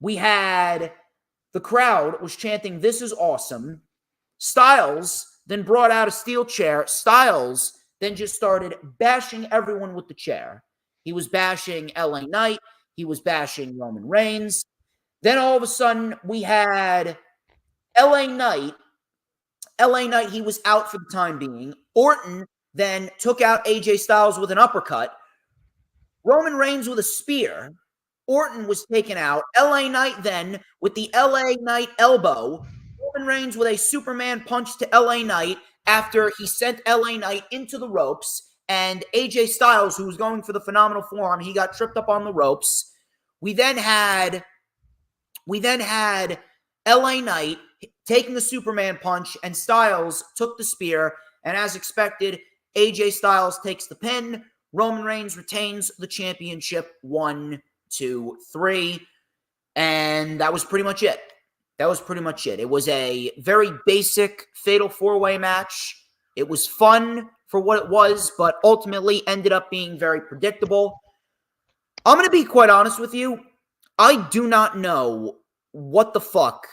we had the crowd was chanting, "This is awesome." Styles then brought out a steel chair. Styles then just started bashing everyone with the chair. He was bashing LA Knight. He was bashing Roman Reigns. Then all of a sudden, we had LA Knight. LA Knight, he was out for the time being. Orton then took out AJ Styles with an uppercut. Roman Reigns with a spear. Orton was taken out. LA Knight then with the LA Knight elbow. Roman Reigns with a Superman punch to LA Knight after he sent LA Knight into the ropes. And AJ Styles, who was going for the phenomenal forearm, he got tripped up on the ropes. We then had LA Knight taking the Superman punch, and Styles took the spear. And as expected, AJ Styles takes the pin. Roman Reigns retains the championship 1, 2, 3. And that was pretty much it. It was a very basic fatal four-way match. It was fun for what it was, but ultimately ended up being very predictable. I'm going to be quite honest with you. I do not know what the fuck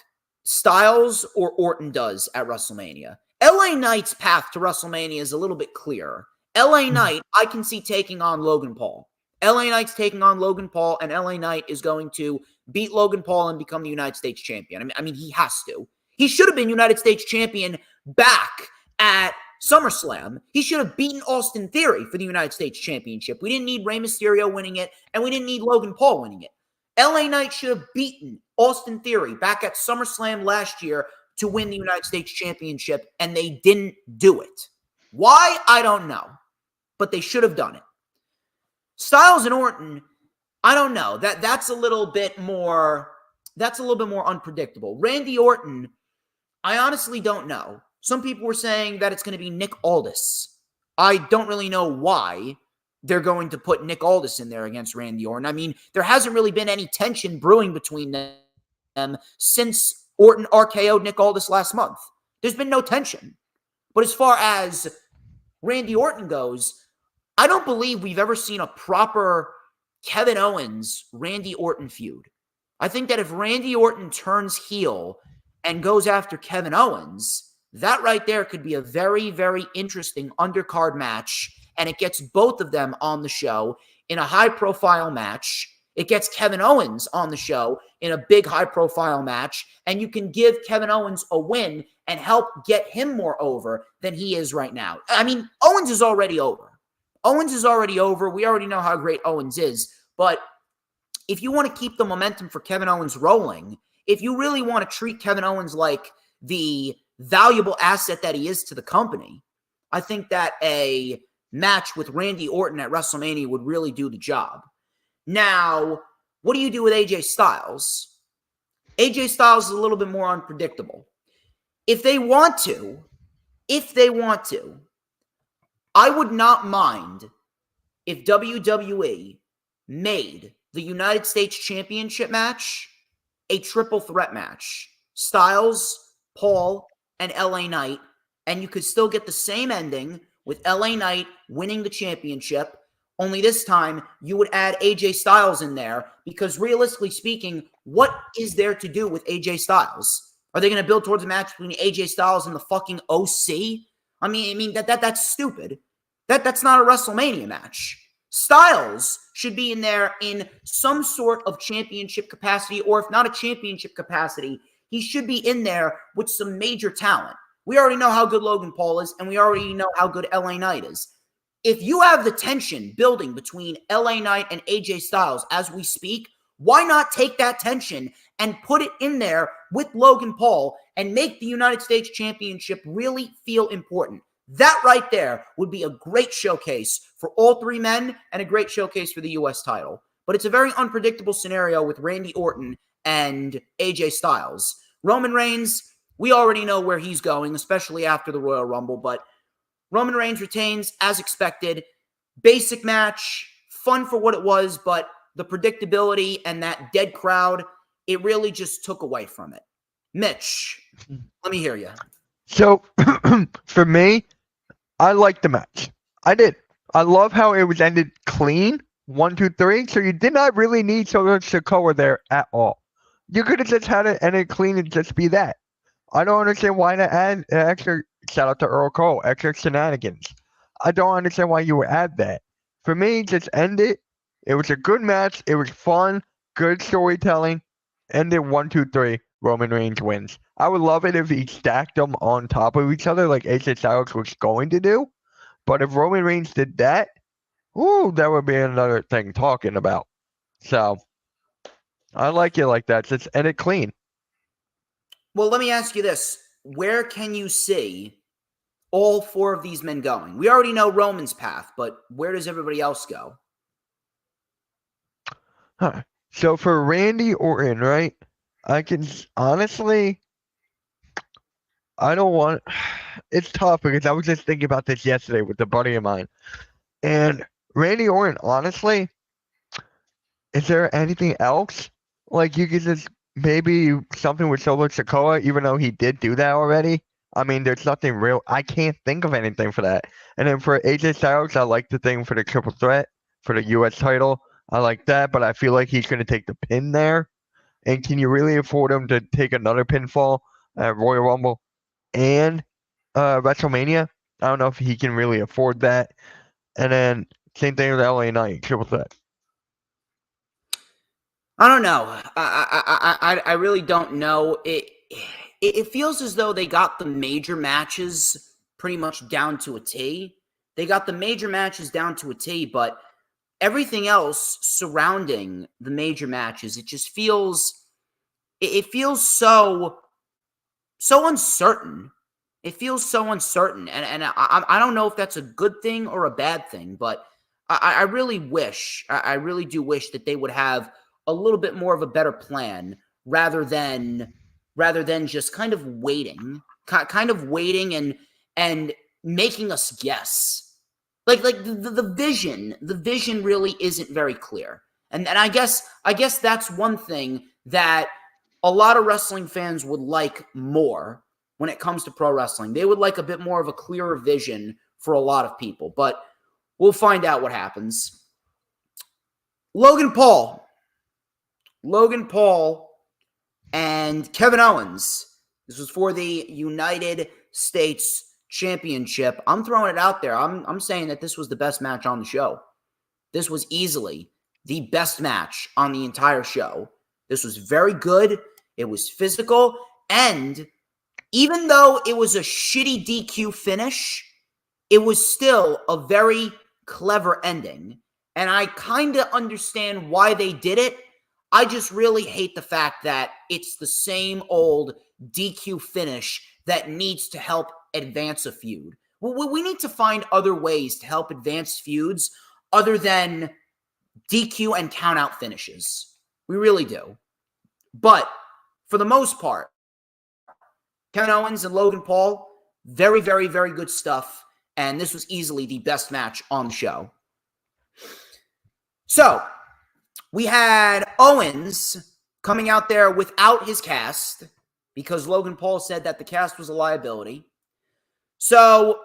Styles or Orton does at WrestleMania. LA Knight's path to WrestleMania is a little bit clearer. LA Knight, I can see taking on Logan Paul. LA Knight's taking on Logan Paul, and LA Knight is going to beat Logan Paul and become the United States champion. I mean, he has to. He should have been United States champion back at SummerSlam, he should have beaten Austin Theory for the United States Championship. We didn't need Rey Mysterio winning it, and we didn't need Logan Paul winning it. LA Knight should have beaten Austin Theory back at SummerSlam last year to win the United States Championship, and they didn't do it. Why? I don't know, but they should have done it. Styles and Orton, I don't know. That's a little bit more unpredictable. Randy Orton, I honestly don't know. Some people were saying that it's going to be Nick Aldis. I don't really know why they're going to put Nick Aldis in there against Randy Orton. I mean, there hasn't really been any tension brewing between them since Orton RKO'd Nick Aldis last month. There's been no tension. But as far as Randy Orton goes, I don't believe we've ever seen a proper Kevin Owens, Randy Orton feud. I think that if Randy Orton turns heel and goes after Kevin Owens, that right there could be a very, very interesting undercard match, and it gets both of them on the show in a high-profile match. It gets Kevin Owens on the show in a big high-profile match, and you can give Kevin Owens a win and help get him more over than he is right now. I mean, Owens is already over. Owens is already over. We already know how great Owens is, but if you want to keep the momentum for Kevin Owens rolling, if you really want to treat Kevin Owens like the valuable asset that he is to the company, I think that a match with Randy Orton at WrestleMania would really do the job. Now, what do you do with AJ Styles? AJ Styles is a little bit more unpredictable. If they want to, I would not mind if WWE made the United States Championship match a triple threat match. Styles, Paul, and LA Knight, and you could still get the same ending with LA Knight winning the championship, only this time you would add AJ Styles in there, because realistically speaking, what is there to do with AJ Styles? Are they going to build towards a match between AJ Styles and the fucking OC? I mean that's stupid. That's not a WrestleMania match. Styles should be in there in some sort of championship capacity, or if not a championship capacity, he should be in there with some major talent. We already know how good Logan Paul is, and we already know how good LA Knight is. If you have the tension building between LA Knight and AJ Styles as we speak, why not take that tension and put it in there with Logan Paul and make the United States Championship really feel important? That right there would be a great showcase for all three men and a great showcase for the U.S. title. But it's a very unpredictable scenario with Randy Orton and AJ Styles. Roman Reigns, we already know where he's going, especially after the Royal Rumble, but Roman Reigns retains as expected. Basic match, fun for what it was, but the predictability and that dead crowd, it really just took away from it. Mitch, let me hear you. So, for me, I liked the match. I did. I love how it was ended clean, 1, 2, 3. So you did not really need Solo Sikoa there at all. You could have just had it ended clean and just be that. I don't understand why to add an extra, shout out to Earl Cole, extra shenanigans. I don't understand why you would add that. For me, just end it. It was a good match. It was fun, good storytelling. End it 1, 2, 3. Roman Reigns wins. I would love it if he stacked them on top of each other like AJ Styles was going to do. But if Roman Reigns did that, ooh, that would be another thing talking about. So, I like it like that. Just end it clean. Well, let me ask you this. Where can you see all four of these men going? We already know Roman's path, but where does everybody else go? Huh. So for Randy Orton, right? I can honestly, I don't want. It's tough because I was just thinking about this yesterday with a buddy of mine. And Randy Orton, honestly, is there anything else? Like you could just maybe something with Solo Sikoa, even though he did do that already. I mean, there's nothing real. I can't think of anything for that. And then for AJ Styles, I like the thing for the triple threat for the U.S. title. I like that, but I feel like he's going to take the pin there. And can you really afford him to take another pinfall at Royal Rumble and WrestleMania? I don't know if he can really afford that. And then same thing with LA Knight, triple threat. I don't know. I really don't know. It feels as though they got the major matches pretty much down to a T. They got the major matches down to a T, but everything else surrounding the major matches, it just feels, it feels so uncertain. It feels so uncertain. And I don't know if that's a good thing or a bad thing, but I really do wish that they would have a little bit more of a better plan rather than just kind of waiting and making us guess. Like the vision really isn't very clear. And I guess that's one thing that a lot of wrestling fans would like more when it comes to pro wrestling. They would like a bit more of a clearer vision for a lot of people, but we'll find out what happens. Logan Paul and Kevin Owens. This was for the United States Championship. I'm throwing it out there. I'm saying that this was the best match on the show. This was easily the best match on the entire show. This was very good. It was physical. And even though it was a shitty DQ finish, it was still a very clever ending. And I kind of understand why they did it. I just really hate the fact that it's the same old DQ finish that needs to help advance a feud. We need to find other ways to help advance feuds other than DQ and count-out finishes. We really do. But for the most part, Kevin Owens and Logan Paul, very, very, very good stuff. And this was easily the best match on the show. So, we had Owens coming out there without his cast because Logan Paul said that the cast was a liability. So,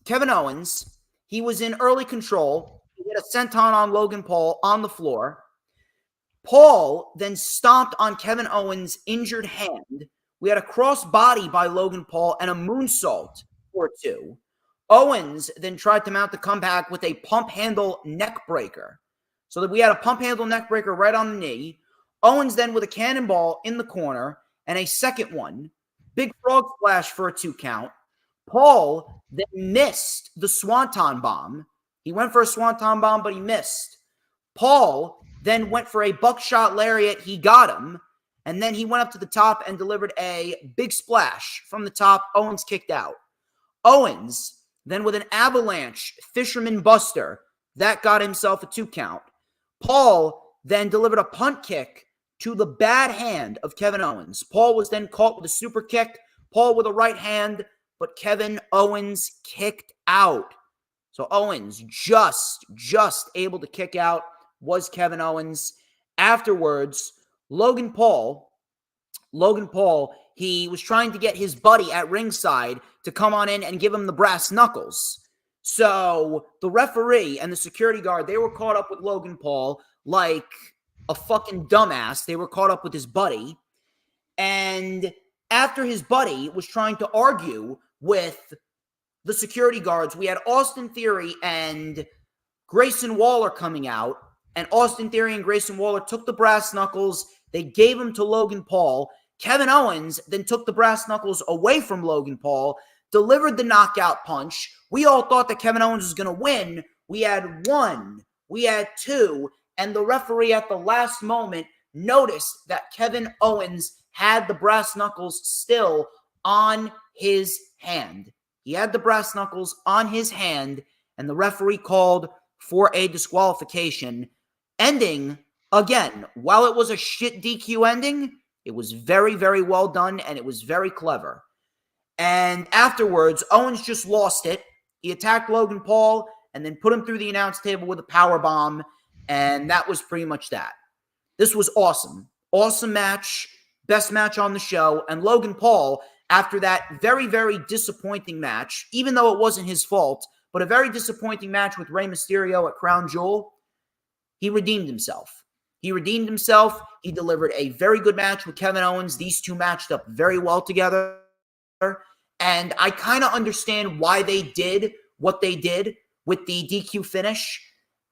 Kevin Owens, he was in early control. He hit a senton on Logan Paul on the floor. Paul then stomped on Kevin Owens' injured hand. We had a crossbody by Logan Paul and a moonsault or two. Owens then tried to mount the comeback with a pump handle neck breaker. So that we had a pump handle neck breaker right on the knee. Owens then with a cannonball in the corner and a second one. Big frog splash for a 2 count. Paul then missed the swanton bomb. He went for a swanton bomb, but he missed. Paul then went for a buckshot lariat. He got him. And then he went up to the top and delivered a big splash from the top. Owens kicked out. Owens then with an avalanche fisherman buster. That got himself a 2 count. Paul then delivered a punt kick to the bad hand of Kevin Owens. Paul was then caught with a super kick. Paul with a right hand, but Kevin Owens kicked out. So Owens just able to kick out was Kevin Owens. Afterwards, Logan Paul, he was trying to get his buddy at ringside to come on in and give him the brass knuckles. So the referee and the security guard, they were caught up with Logan Paul like a fucking dumbass. They were caught up with his buddy. And after his buddy was trying to argue with the security guards, we had Austin Theory and Grayson Waller coming out. And Austin Theory and Grayson Waller took the brass knuckles. They gave them to Logan Paul. Kevin Owens then took the brass knuckles away from Logan Paul, delivered the knockout punch. We all thought that Kevin Owens was going to win. We had 1, we had 2, and the referee at the last moment noticed that Kevin Owens had the brass knuckles still on his hand. He had the brass knuckles on his hand, and the referee called for a disqualification, ending, again, while it was a shit DQ ending, it was very, very well done, and it was very clever. And afterwards, Owens just lost it. He attacked Logan Paul and then put him through the announce table with a power bomb, and that was pretty much that. This was awesome. Awesome match. Best match on the show. And Logan Paul, after that very, very disappointing match, even though it wasn't his fault, but a very disappointing match with Rey Mysterio at Crown Jewel, he redeemed himself. He delivered a very good match with Kevin Owens. These two matched up very well together. And I kind of understand why they did what they did with the DQ finish.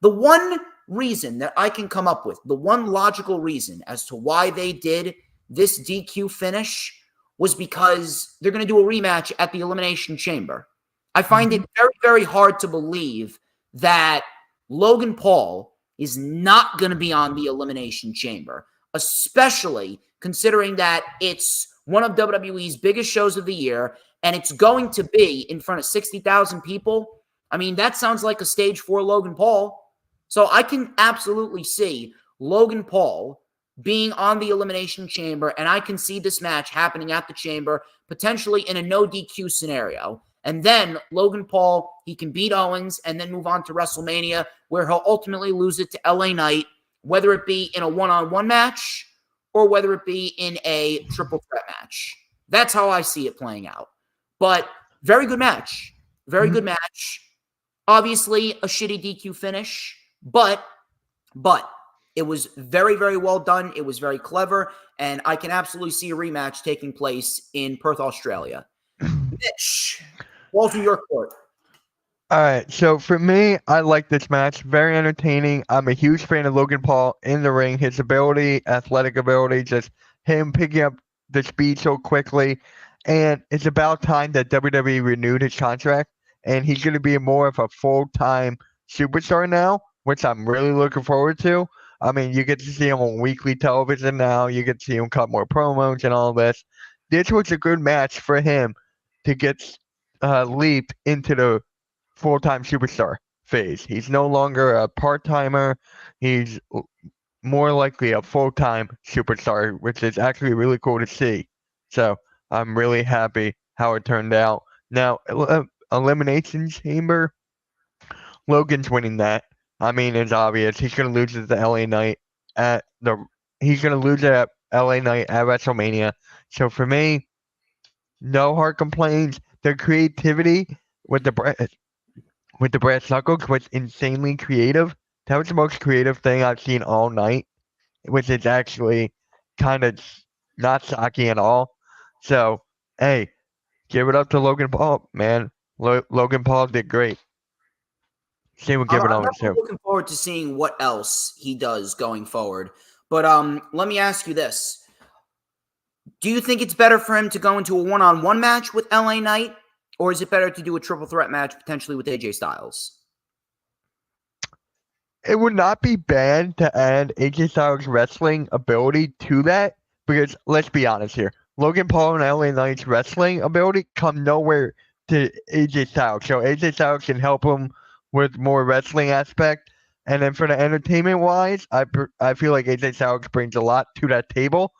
The one reason that I can come up with, the one logical reason as to why they did this DQ finish was because they're going to do a rematch at the Elimination Chamber. I find it very, very hard to believe that Logan Paul is not going to be on the Elimination Chamber, especially considering that it's one of WWE's biggest shows of the year, and it's going to be in front of 60,000 people. I mean, that sounds like a stage for Logan Paul. So I can absolutely see Logan Paul being on the Elimination Chamber, and I can see this match happening at the Chamber, potentially in a no DQ scenario. And then Logan Paul, he can beat Owens and then move on to WrestleMania, where he'll ultimately lose it to LA Knight, whether it be in a one-on-one match or whether it be in a triple threat match. That's how I see it playing out. But very good match. Very good match. Obviously, a shitty DQ finish, but it was very, very well done. It was very clever, and I can absolutely see a rematch taking place in Perth, Australia. Mitch, ball's in your court. All right, so for me, I like this match. Very entertaining. I'm a huge fan of Logan Paul in the ring. His ability, athletic ability, just him picking up the speed so quickly. And it's about time that WWE renewed his contract, and he's going to be more of a full-time superstar now, which I'm really looking forward to. I mean, you get to see him on weekly television now. You get to see him cut more promos and all this. This was a good match for him to get leap into the full-time superstar phase. He's no longer a part-timer. He's more likely a full-time superstar, which is actually really cool to see. So I'm really happy how it turned out. Now, Elimination Chamber, Logan's winning that. I mean, it's obvious. He's going to lose it to LA Knight he's going to lose it at LA Knight at WrestleMania. So for me, no hard complaints. The creativity with the brass knuckles was insanely creative. That was the most creative thing I've seen all night, which is actually kind of not shocking at all. So, hey, give it up to Logan Paul, man. Logan Paul did great. Same with Kevin Owens too. I'm looking forward to seeing what else he does going forward. But let me ask you this. Do you think it's better for him to go into a one-on-one match with LA Knight, or is it better to do a triple threat match potentially with AJ Styles? It would not be bad to add AJ Styles' wrestling ability to that, because let's be honest here. Logan Paul and LA Knight's wrestling ability come nowhere to AJ Styles. So AJ Styles can help him with more wrestling aspect. And then for the entertainment-wise, I feel like AJ Styles brings a lot to that table,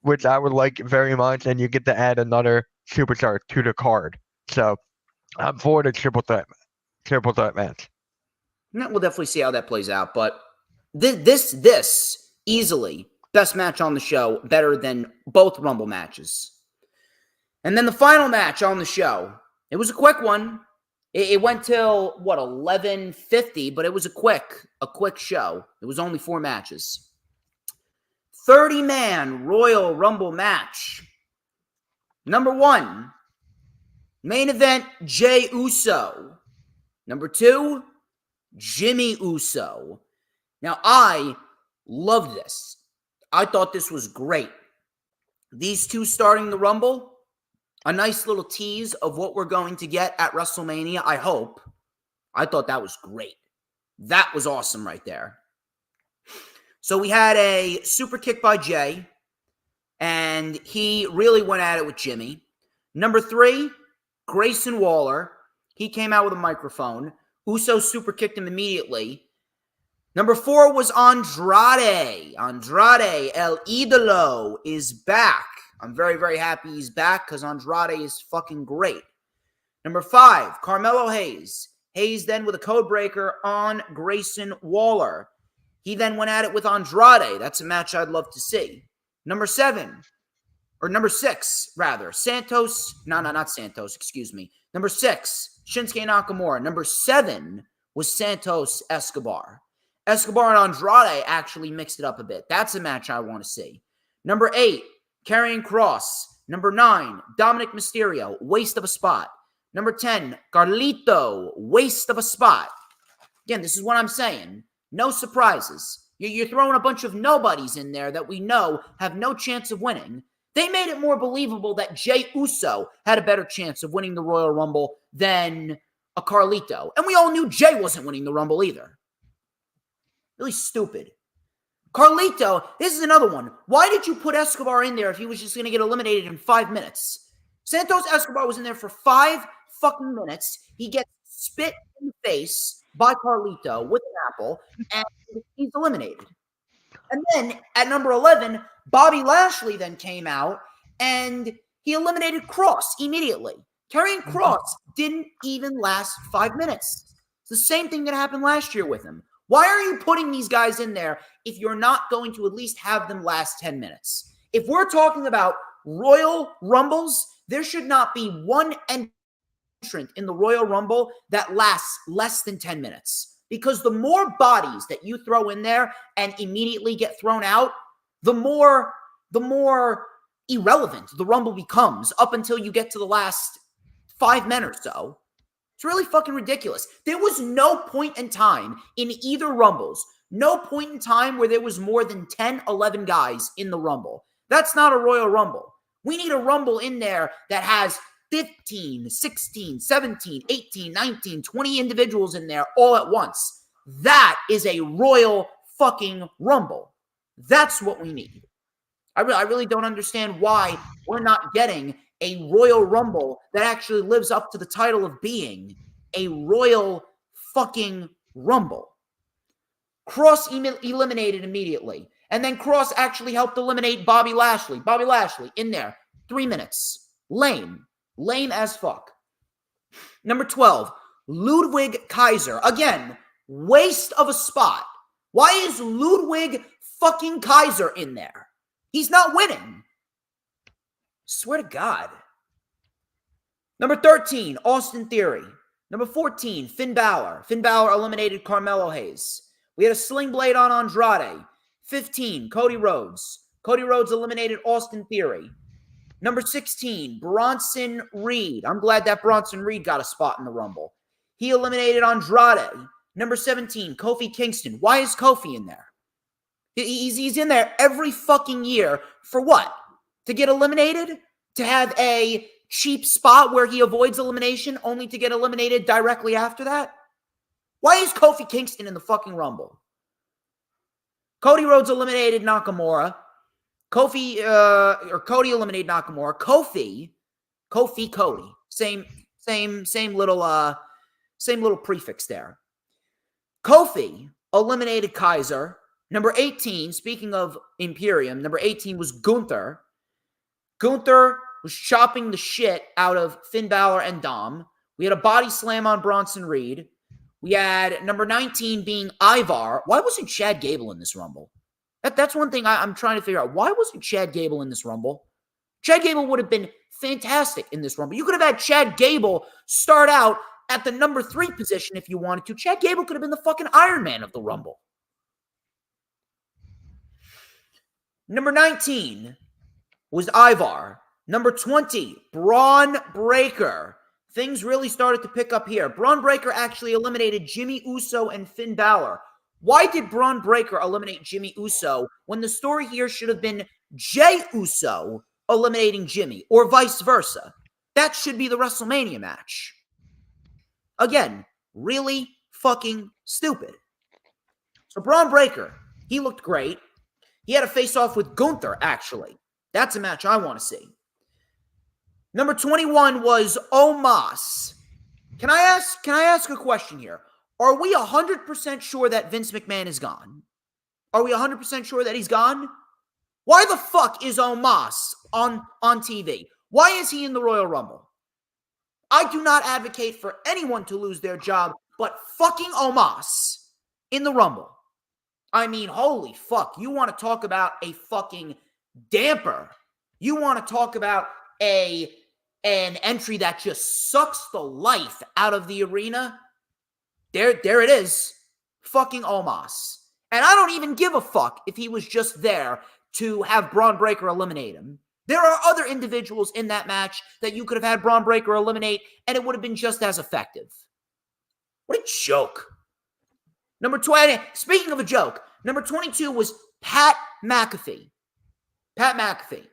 which I would like very much, and you get to add another superstar to the card. So I'm for the triple threat match. We'll definitely see how that plays out. But this easily best match on the show, better than both Rumble matches. And then the final match on the show, it was a quick one. It went till, 11:50, but it was a quick show. It was only 4 matches. 30-man Royal Rumble match. Number 1, main event, Jey Uso. Number 2, Jimmy Uso. Now, I love this. I thought this was great. These two starting the Rumble, a nice little tease of what we're going to get at WrestleMania, I hope. I thought that was great. That was awesome right there. So we had a super kick by Jey, and he really went at it with Jimmy. Number 3, Grayson Waller. He came out with a microphone. Uso super kicked him immediately. Number 4 was Andrade. Andrade, El Idolo, is back. I'm very, very happy he's back because Andrade is fucking great. Number 5, Carmelo Hayes. Hayes then with a code breaker on Grayson Waller. He then went at it with Andrade. That's a match I'd love to see. Number 6, Santos. Not Santos, excuse me. Number 6, Shinsuke Nakamura. Number 7 was Santos Escobar. Escobar and Andrade actually mixed it up a bit. That's a match I want to see. Number 8, Karrion Kross. Number 9, Dominic Mysterio. Waste of a spot. Number 10, Carlito. Waste of a spot. Again, this is what I'm saying. No surprises. You're throwing a bunch of nobodies in there that we know have no chance of winning. They made it more believable that Jey Uso had a better chance of winning the Royal Rumble than a Carlito. And we all knew Jey wasn't winning the Rumble either. Really stupid. Carlito, this is another one. Why did you put Escobar in there if he was just going to get eliminated in 5 minutes? Santos Escobar was in there for 5 fucking minutes. He gets spit in the face by Carlito with an apple, and he's eliminated. And then at number 11, Bobby Lashley then came out, and he eliminated Cross immediately. Karrion Kross didn't even last 5 minutes. It's the same thing that happened last year with him. Why are you putting these guys in there if you're not going to at least have them last 10 minutes? If we're talking about Royal Rumbles, there should not be one entrant in the Royal Rumble that lasts less than 10 minutes. Because the more bodies that you throw in there and immediately get thrown out, the more irrelevant the Rumble becomes up until you get to the last 5 men or so. It's really fucking ridiculous. There was no point in time in either Rumbles, no point in time where there was more than 10, 11 guys in the Rumble. That's not a Royal Rumble. We need a Rumble in there that has 15, 16, 17, 18, 19, 20 individuals in there all at once. That is a Royal fucking Rumble. That's what we need. I really don't understand why we're not getting a Royal Rumble that actually lives up to the title of being a Royal fucking Rumble. Cross eliminated immediately. And then Cross actually helped eliminate Bobby Lashley. Bobby Lashley in there. 3 minutes. Lame. Lame as fuck. Number 12, Ludwig Kaiser. Again, waste of a spot. Why is Ludwig fucking Kaiser in there? He's not winning. Swear to God. Number 13, Austin Theory. Number 14, Finn Balor. Finn Balor eliminated Carmelo Hayes. We had a sling blade on Andrade. 15, Cody Rhodes. Cody Rhodes eliminated Austin Theory. Number 16, Bronson Reed. I'm glad that Bronson Reed got a spot in the Rumble. He eliminated Andrade. Number 17, Kofi Kingston. Why is Kofi in there? He's in there every fucking year for what? To get eliminated? To have a cheap spot where he avoids elimination only to get eliminated directly after that? Why is Kofi Kingston in the fucking Rumble? Cody Rhodes eliminated Nakamura. Cody eliminated Nakamura. Cody. Same little prefix there. Kofi eliminated Kaiser. Number 18, speaking of Imperium, number 18 was Gunther. Gunther was chopping the shit out of Finn Balor and Dom. We had a body slam on Bronson Reed. We had number 19 being Ivar. Why wasn't Chad Gable in this Rumble? That's one thing I'm trying to figure out. Why wasn't Chad Gable in this Rumble? Chad Gable would have been fantastic in this Rumble. You could have had Chad Gable start out at the number 3 position if you wanted to. Chad Gable could have been the fucking Iron Man of the Rumble. Number 19 was Ivar. Number 20, Braun Breaker. Things really started to pick up here. Braun Breaker actually eliminated Jimmy Uso and Finn Balor. Why did Braun Breaker eliminate Jimmy Uso when the story here should have been Jey Uso eliminating Jimmy, or vice versa? That should be the WrestleMania match. Again, really fucking stupid. So Braun Breaker, he looked great. He had a face-off with Gunther, actually. That's a match I want to see. Number 21 was Omos. Can I ask a question here? Are we 100% sure that Vince McMahon is gone? Are we 100% sure that he's gone? Why the fuck is Omos on TV? Why is he in the Royal Rumble? I do not advocate for anyone to lose their job, but fucking Omos in the Rumble. I mean, holy fuck. You want to talk about a fucking damper. You want to talk about an entry that just sucks the life out of the arena. There it is. Fucking Omos. And I don't even give a fuck if he was just there to have Braun Breaker eliminate him. There are other individuals in that match that you could have had Braun Breaker eliminate, and it would have been just as effective. What a joke. Number 20, speaking of a joke, number 22 was Pat McAfee. Pat McAfee.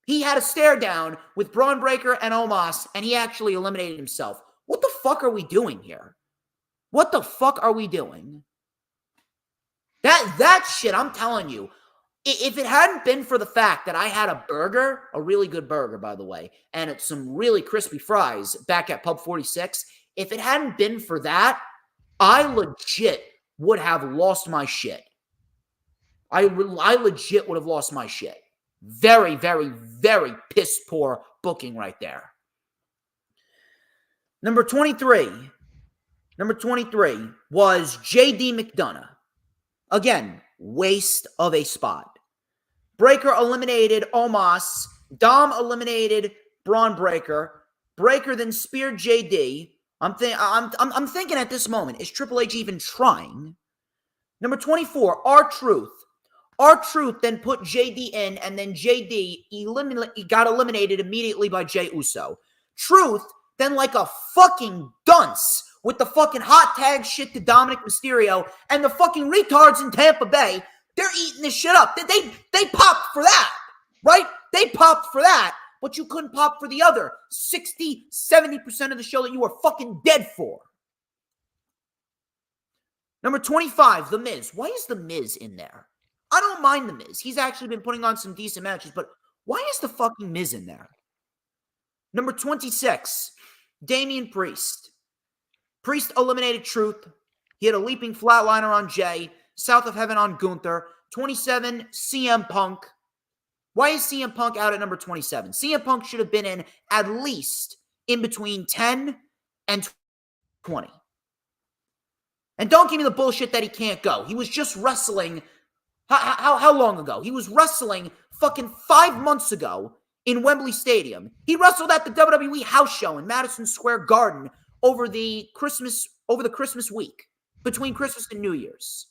He had a stare down with Braun Breaker and Omos, and he actually eliminated himself. What the fuck are we doing here? What the fuck are we doing? That shit, I'm telling you, if it hadn't been for the fact that I had a burger, a really good burger, by the way, and some really crispy fries back at Pub 46, if it hadn't been for that, I legit would have lost my shit. I legit would have lost my shit. Very, very, very piss poor booking right there. Number 23 was JD McDonough. Again, waste of a spot. Breaker eliminated Omos. Dom eliminated Braun Breaker. Breaker then speared JD. I'm thinking at this moment, is Triple H even trying? Number 24, R-Truth. R-Truth then put JD in, and then JD got eliminated immediately by Jey Uso. Truth then, like a fucking dunce, with the fucking hot tag shit to Dominic Mysterio, and the fucking retards in Tampa Bay, they're eating this shit up. They popped for that, right? They popped for that, but you couldn't pop for the other 60, 70% of the show that you were fucking dead for. Number 25, The Miz. Why is The Miz in there? I don't mind The Miz. He's actually been putting on some decent matches, but why is the fucking Miz in there? Number 26, Damian Priest. Priest eliminated Truth. He had a leaping flatliner on Jay. South of Heaven on Gunther. 27, CM Punk. Why is CM Punk out at number 27? CM Punk should have been in at least in between 10 and 20. And don't give me the bullshit that he can't go. He was just wrestling. How long ago? He was wrestling fucking 5 months ago in Wembley Stadium. He wrestled at the WWE house show in Madison Square Garden over the Christmas week, between Christmas and New Year's.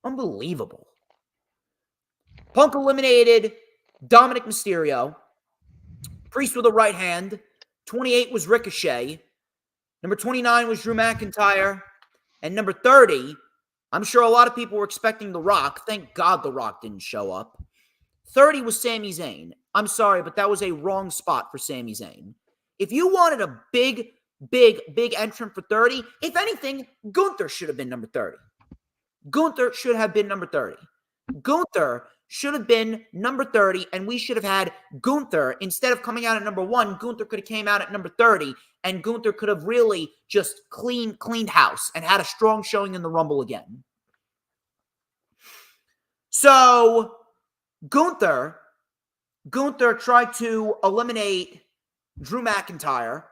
Unbelievable. Punk eliminated Dominic Mysterio. Priest with a right hand. 28 was Ricochet. Number 29 was Drew McIntyre. And number 30, I'm sure a lot of people were expecting The Rock. Thank God The Rock didn't show up. 30 was Sami Zayn. I'm sorry, but that was a wrong spot for Sami Zayn. If you wanted a big entrant for 30, if anything, Gunther should have been number 30. Gunther should have been number 30. Gunther should have been number 30, and we should have had Gunther, instead of coming out at number 1, Gunther could have came out at number 30, and Gunther could have really just cleaned house and had a strong showing in the Rumble again. So, Gunther tried to eliminate Drew McIntyre.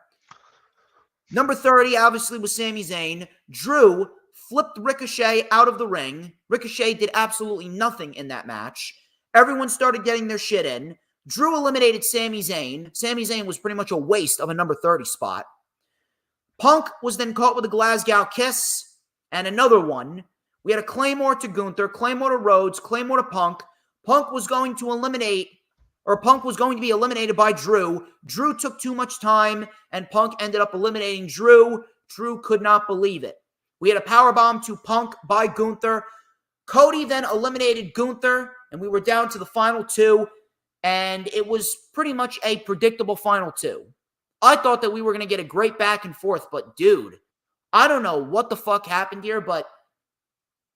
Number 30, obviously, was Sami Zayn. Drew flipped Ricochet out of the ring. Ricochet did absolutely nothing in that match. Everyone started getting their shit in. Drew eliminated Sami Zayn. Sami Zayn was pretty much a waste of a number 30 spot. Punk was then caught with a Glasgow kiss and another one. We had a Claymore to Gunther, Claymore to Rhodes, Claymore to Punk. Punk was going to be eliminated by Drew. Drew took too much time, and Punk ended up eliminating Drew. Drew could not believe it. We had a powerbomb to Punk by Gunther. Cody then eliminated Gunther, and we were down to the final two, and it was pretty much a predictable final two. I thought that we were going to get a great back and forth, but dude, I don't know what the fuck happened here, but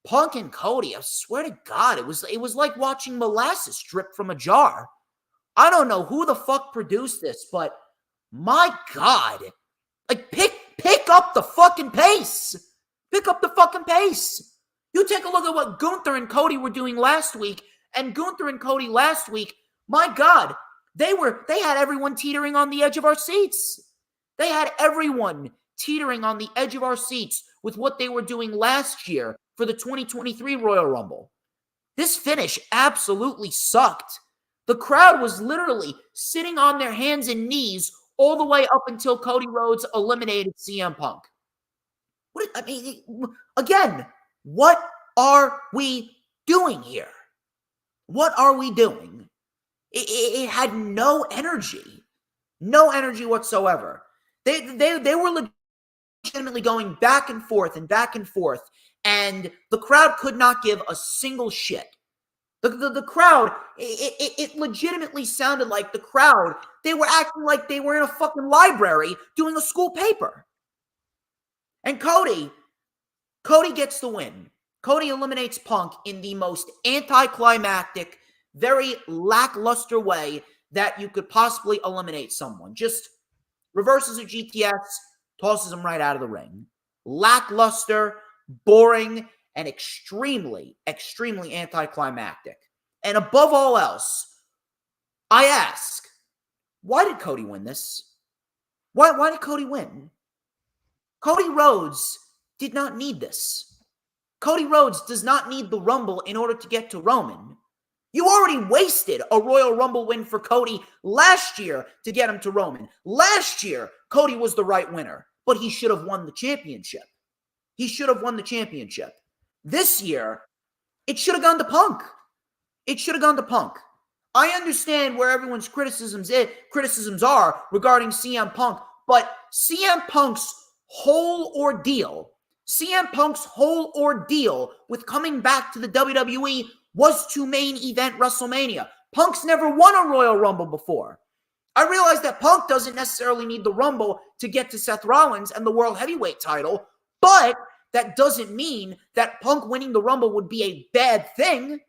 Punk and Cody, I swear to God, it was like watching molasses drip from a jar. I don't know who the fuck produced this, but my God, like pick up the fucking pace. Pick up the fucking pace. You take a look at what Gunther and Cody were doing last week, and Gunther and Cody last week, my God, they had everyone teetering on the edge of our seats. They had everyone teetering on the edge of our seats with what they were doing last year for the 2023 Royal Rumble. This finish absolutely sucked. The crowd was literally sitting on their hands and knees all the way up until Cody Rhodes eliminated CM Punk. Again, what are we doing here? What are we doing? It had no energy whatsoever. They were legitimately going back and forth, and the crowd could not give a single shit. The crowd, it legitimately sounded like the crowd, they were acting like they were in a fucking library doing a school paper. And Cody gets the win. Cody eliminates Punk in the most anticlimactic, very lackluster way that you could possibly eliminate someone. Just reverses a GTS, tosses him right out of the ring. Lackluster, boring, and extremely, extremely anticlimactic. And above all else, I ask, why did Cody win this? Why did Cody win? Cody Rhodes did not need this. Cody Rhodes does not need the Rumble in order to get to Roman. You already wasted a Royal Rumble win for Cody last year to get him to Roman. Last year, Cody was the right winner, but he should have won the championship. He should have won the championship. This year, it should have gone to Punk. It should have gone to Punk. I understand where everyone's criticisms are regarding CM Punk, but CM Punk's whole ordeal with coming back to the WWE was to main event WrestleMania. Punk's never won a Royal Rumble before. I realize that Punk doesn't necessarily need the Rumble to get to Seth Rollins and the World Heavyweight title, but that doesn't mean that Punk winning the Rumble would be a bad thing.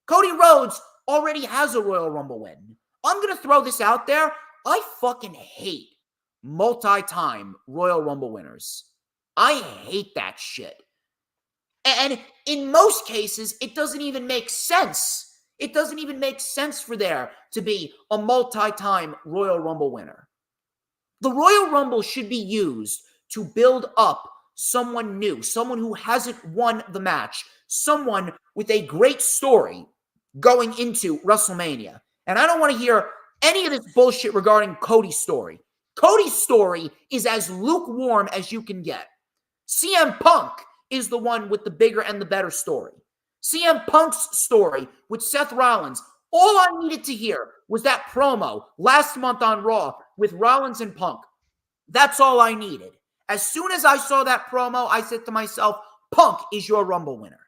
Cody Rhodes already has a Royal Rumble win. I'm going to throw this out there. I fucking hate multi-time Royal Rumble winners. I hate that shit. And in most cases, it doesn't even make sense. It doesn't even make sense for there to be a multi-time Royal Rumble winner. The Royal Rumble should be used to build up someone new, someone who hasn't won the match, someone with a great story going into WrestleMania. And I don't want to hear any of this bullshit regarding Cody's story. Cody's story is as lukewarm as you can get. CM Punk is the one with the bigger and the better story. CM Punk's story with Seth Rollins, all I needed to hear was that promo last month on Raw with Rollins and Punk. That's all I needed. As soon as I saw that promo, I said to myself, Punk is your Rumble winner.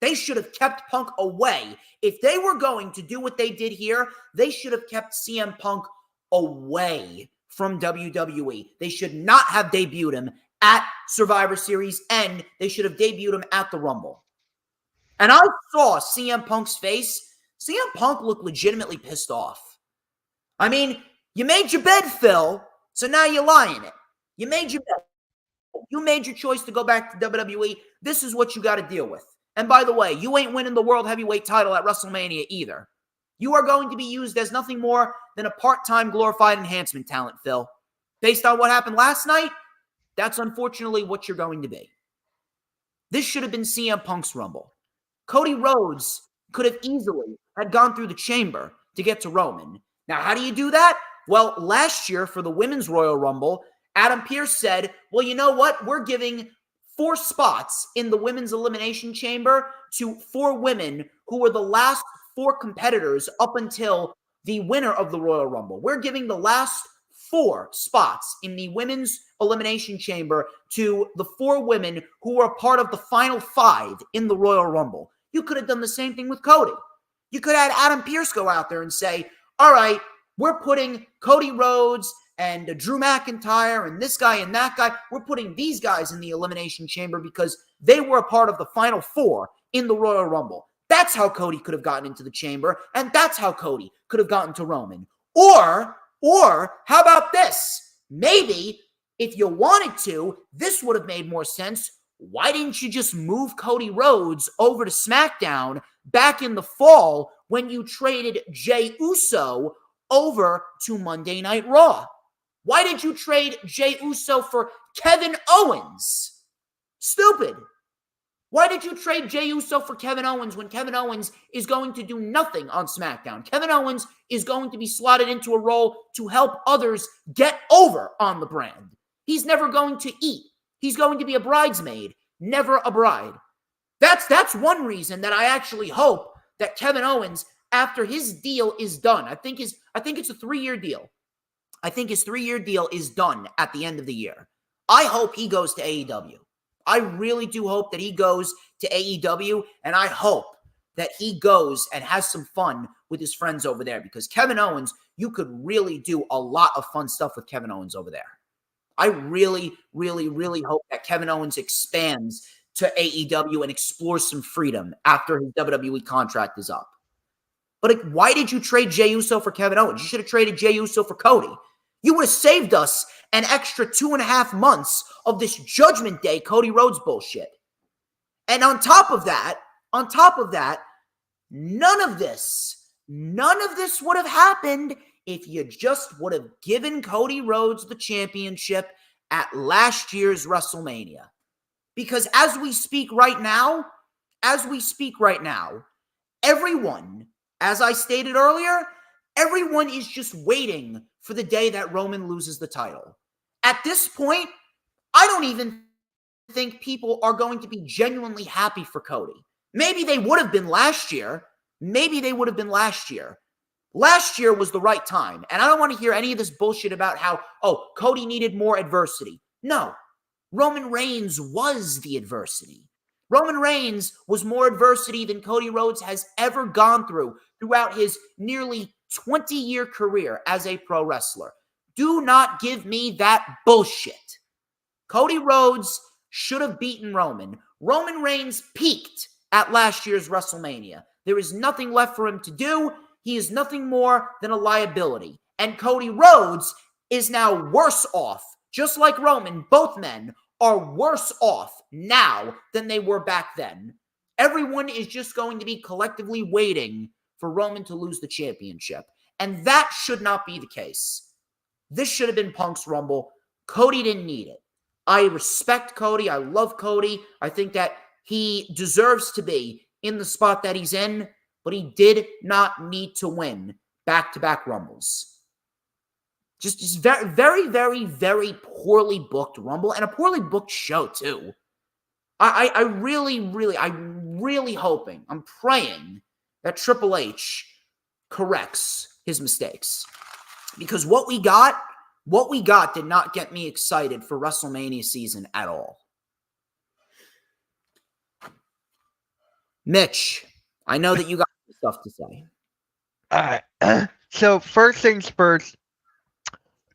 They should have kept Punk away. If they were going to do what they did here, they should have kept CM Punk away from WWE. They should not have debuted him at Survivor Series, and they should have debuted him at the Rumble. And I saw CM Punk's face. CM Punk looked legitimately pissed off. I mean, you made your bed, Phil, so now you lie in it. You made your bed. You made your choice to go back to WWE. This is what you got to deal with. And by the way, you ain't winning the World Heavyweight title at WrestleMania either. You are going to be used as nothing more than a part-time glorified enhancement talent, Phil. Based on what happened last night, that's unfortunately what you're going to be. This should have been CM Punk's Rumble. Cody Rhodes could have easily had gone through the chamber to get to Roman. Now, how do you do that? Well, last year for the Women's Royal Rumble, Adam Pearce said, well, you know what? We're giving 4 spots in the Women's Elimination Chamber to 4 women who were the last 4 competitors up until the winner of the Royal Rumble. We're giving the last 4 spots in the Women's Elimination Chamber to the 4 women who were a part of the final 5 in the Royal Rumble. You could have done the same thing with Cody. You could have had Adam Pearce go out there and say, all right, we're putting Cody Rhodes and Drew McIntyre and this guy and that guy, we're putting these guys in the Elimination Chamber because they were a part of the final 4 in the Royal Rumble. That's how Cody could have gotten into the chamber, and that's how Cody could have gotten to Roman. Or how about this? Maybe if you wanted to, this would have made more sense. Why didn't you just move Cody Rhodes over to SmackDown back in the fall when you traded Jey Uso over to Monday Night Raw? Why did you trade Jey Uso for Kevin Owens? Stupid. Why did you trade Jey Uso for Kevin Owens when Kevin Owens is going to do nothing on SmackDown? Kevin Owens is going to be slotted into a role to help others get over on the brand. He's never going to eat. He's going to be a bridesmaid, never a bride. That's one reason that I actually hope that Kevin Owens, after his deal is done, I think it's a 3-year deal. I think his 3-year deal is done at the end of the year. I hope he goes to AEW. I really do hope that he goes to AEW, and I hope that he goes and has some fun with his friends over there, because Kevin Owens, you could really do a lot of fun stuff with Kevin Owens over there. I really, really, really hope that Kevin Owens expands to AEW and explores some freedom after his WWE contract is up. But like, why did you trade Jey Uso for Kevin Owens? You should have traded Jey Uso for Cody. You would have saved us an extra 2.5 months of this Judgment Day Cody Rhodes bullshit. And on top of that, none of this would have happened if you just would have given Cody Rhodes the championship at last year's WrestleMania. Because as we speak right now, everyone, as I stated earlier, everyone is just waiting for the day that Roman loses the title. At this point, I don't even think people are going to be genuinely happy for Cody. Maybe they would have been last year. Last year was the right time. And I don't want to hear any of this bullshit about how, Cody needed more adversity. No, Roman Reigns was the adversity. Roman Reigns was more adversity than Cody Rhodes has ever gone through throughout his nearly 20-year career as a pro wrestler. Do not give me that bullshit. Cody Rhodes should have beaten Roman. Roman Reigns peaked at last year's WrestleMania. There is nothing left for him to do. He is nothing more than a liability. And Cody Rhodes is now worse off. Just like Roman, both men are worse off now than they were back then. Everyone is just going to be collectively waiting for Roman to lose the championship. And that should not be the case. This should have been Punk's Rumble. Cody didn't need it. I respect Cody. I love Cody. I think that he deserves to be in the spot that he's in, but he did not need to win back-to-back Rumbles. Just very, very, very, very poorly booked Rumble, and a poorly booked show, too. I'm really hoping, I'm praying that Triple H corrects his mistakes. Because what we got did not get me excited for WrestleMania season at all. Mitch, I know that you got stuff to say. All right. So first things first,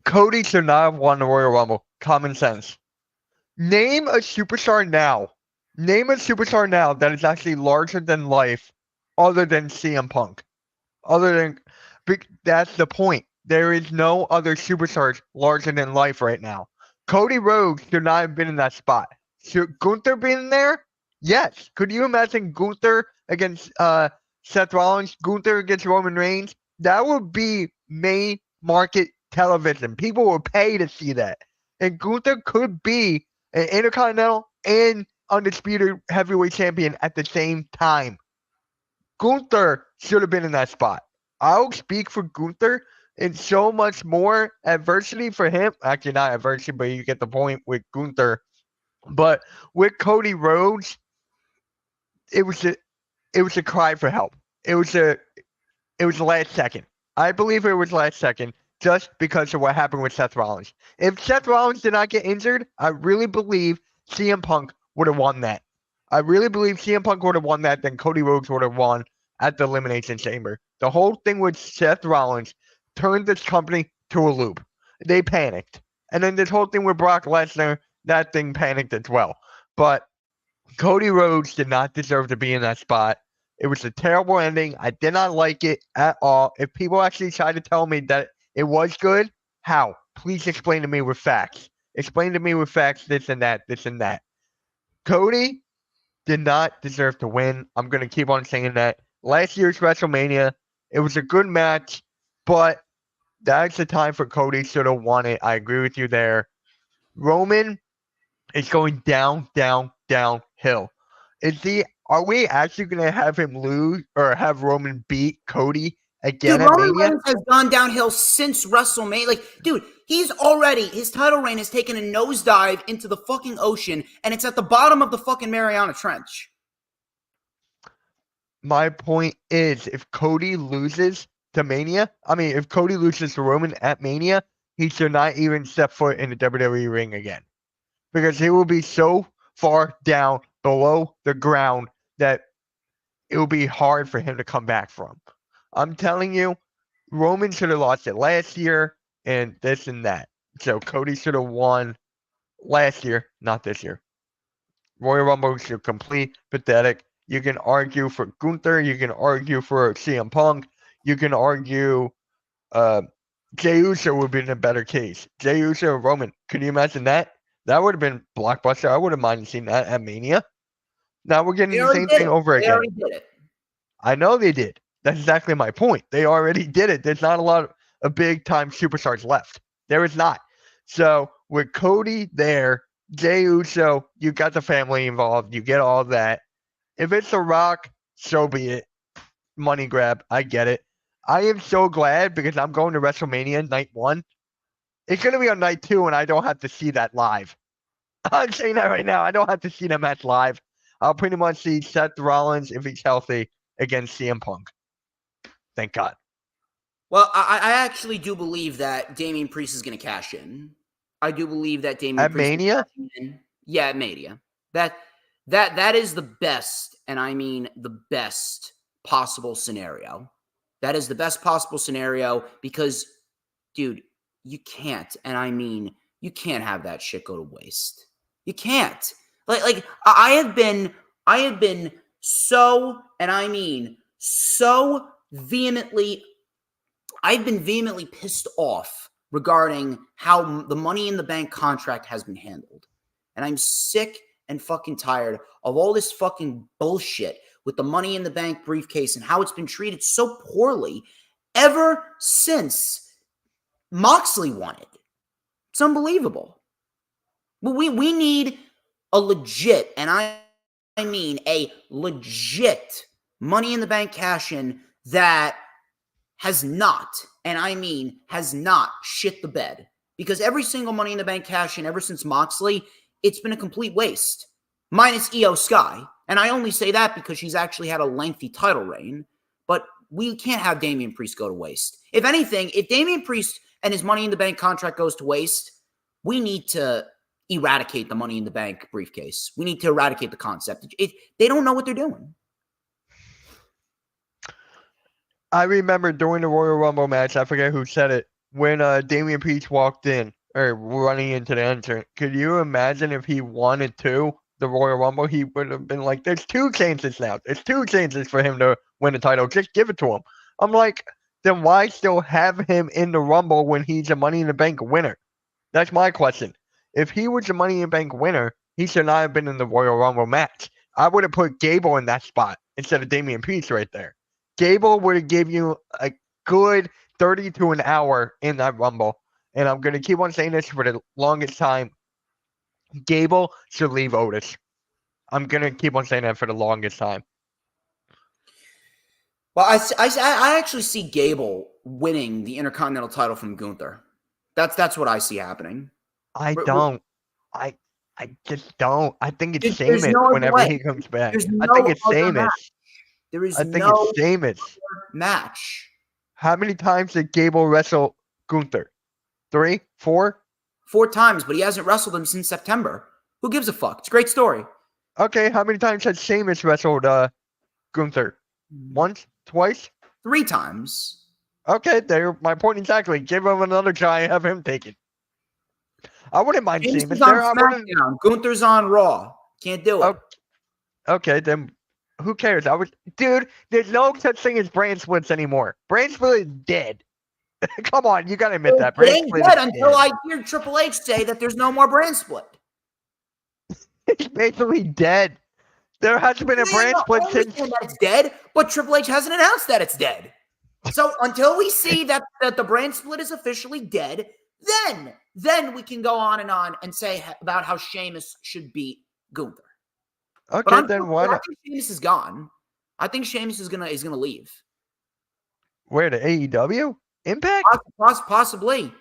Cody should not have won the Royal Rumble. Common sense. Name a superstar now that is actually larger than life other than CM Punk. That's the point. There is no other superstars larger than life right now. Cody Rhodes should not have been in that spot. Should Gunther be in there? Yes. Could you imagine Gunther against Seth Rollins, Gunther against Roman Reigns? That would be main market television. People would pay to see that. And Gunther could be an Intercontinental and Undisputed Heavyweight Champion at the same time. Gunther should have been in that spot. I'll speak for Gunther, and so much more adversity for him. Actually, not adversity, but you get the point with Gunther. But with Cody Rhodes, it was a cry for help. It was last second. I believe it was last second just because of what happened with Seth Rollins. If Seth Rollins did not get injured, I really believe CM Punk would have won that. I really believe CM Punk would have won that, then Cody Rhodes would have won at the Elimination Chamber. The whole thing with Seth Rollins turned this company to a loop. They panicked. And then this whole thing with Brock Lesnar, that thing panicked as well. But Cody Rhodes did not deserve to be in that spot. It was a terrible ending. I did not like it at all. If people actually try to tell me that it was good, how? Please explain to me with facts. Explain to me with facts, this and that, this and that. Cody did not deserve to win. I'm going to keep on saying that. Last year's WrestleMania, it was a good match, but that's the time for Cody should have won it. I agree with you there. Roman is going downhill. Are we actually going to have him lose or have Roman beat Cody again at Roman Mania? Reigns has gone downhill since WrestleMania. His title reign has taken a nosedive into the fucking ocean, and it's at the bottom of the fucking Mariana Trench. My point is, if Cody loses to Roman at Mania, he should not even step foot in the WWE ring again. Because he will be so far down below the ground that it will be hard for him to come back from. I'm telling you, Roman should have lost it last year and this and that. So Cody should have won last year, not this year. Royal Rumble should complete pathetic. You can argue for Gunther. You can argue for CM Punk. You can argue Jey Uso would have been a better case. Jey Uso and Roman. Could you imagine that? That would have been blockbuster. I would have minded seeing that at Mania. Now we're getting the same thing over again. They already did it. I know they did. That's exactly my point. They already did it. There's not a lot of big time superstars left. There is not. So with Cody there, Jey Uso, you got the family involved. You get all that. If it's The Rock, so be it. Money grab. I get it. I am so glad because I'm going to WrestleMania night 1. It's going to be on night 2 and I don't have to see that live. I'm saying that right now. I don't have to see that match live. I'll pretty much see Seth Rollins, if he's healthy, against CM Punk. Thank God. Well, I actually do believe that Damian Priest is going to cash in. I do believe that Damian At Priest Mania? Yeah, at Mania. That is the best, and I mean the best possible scenario. That is the best possible scenario because, dude, you can't, and I mean, you can't have that shit go to waste. You can't. Like I have been so, and I mean so vehemently, I've been vehemently pissed off regarding how the Money in the Bank contract has been handled. And I'm sick and fucking tired of all this fucking bullshit with the Money in the Bank briefcase and how it's been treated so poorly ever since Moxley won it. It's unbelievable. But we need a legit, and I mean a legit Money in the Bank cash-in that has not, and I mean has not shit the bed. Because every single Money in the Bank cash-in ever since Moxley, it's been a complete waste. Minus Io Sky. And I only say that because she's actually had a lengthy title reign. But we can't have Damian Priest go to waste. If anything, if Damian Priest and his Money in the Bank contract goes to waste, we need to eradicate the Money in the Bank briefcase. We need to eradicate the concept. They don't know what they're doing. I remember during the Royal Rumble match, I forget who said it, when Damian Priest walked in, or running into the entrance. Could you imagine if he wanted to, the Royal Rumble, he would have been like, there's 2 chances now. There's 2 chances for him to win the title. Just give it to him. I'm like, then why still have him in the Rumble when he's a Money in the Bank winner? That's my question. If he was a Money in the Bank winner, he should not have been in the Royal Rumble match. I would have put Gable in that spot instead of Damian Priest right there. Gable would have given you a good 30 to an hour in that Rumble. And I'm going to keep on saying this for the longest time. Gable should leave Otis. I'm going to keep on saying that for the longest time. Well, I actually see Gable winning the Intercontinental title from Gunther. That's what I see happening. I don't. I just don't. I think it's Sheamus whenever he comes back. I think it's Sheamus. There is I think it's Sheamus. Match. How many times did Gable wrestle Gunther? 3? 4? 4 times, but he hasn't wrestled him since September. Who gives a fuck? It's a great story. Okay, how many times has Sheamus wrestled Gunther? Once? Twice? 3 times. Okay, there. My point exactly. Give him another try. Have him take it. I wouldn't mind Sheamus Sheamus is on there. SmackDown. Gunther's on Raw. Can't do it. Okay, then who cares? Dude, there's no such thing as brand splits anymore. Brand split is dead. Come on, you gotta admit that. It ain't dead until I hear Triple H say that there's no more brand split. It's basically dead. There hasn't been a brand split since. That it's dead, but Triple H hasn't announced that it's dead. So until we see that the brand split is officially dead, then we can go on and say about how Sheamus should beat Gunther. Okay, then why not? I think Sheamus is gone. I think Sheamus is gonna leave. Where, to AEW? Impact? Possibly.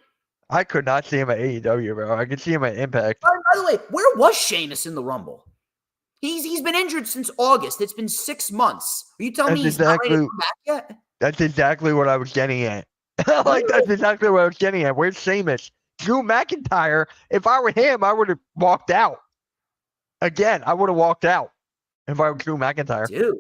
I could not see him at AEW, bro. I could see him at Impact. By the way, where was Sheamus in the Rumble? He's been injured since August. It's been 6 months. Are you telling me he's not ready to come back yet? That's exactly what I was getting at. That's exactly what I was getting at. Where's Sheamus? Drew McIntyre, if I were him, I would have walked out. Again, I would have walked out if I were Drew McIntyre. Dude.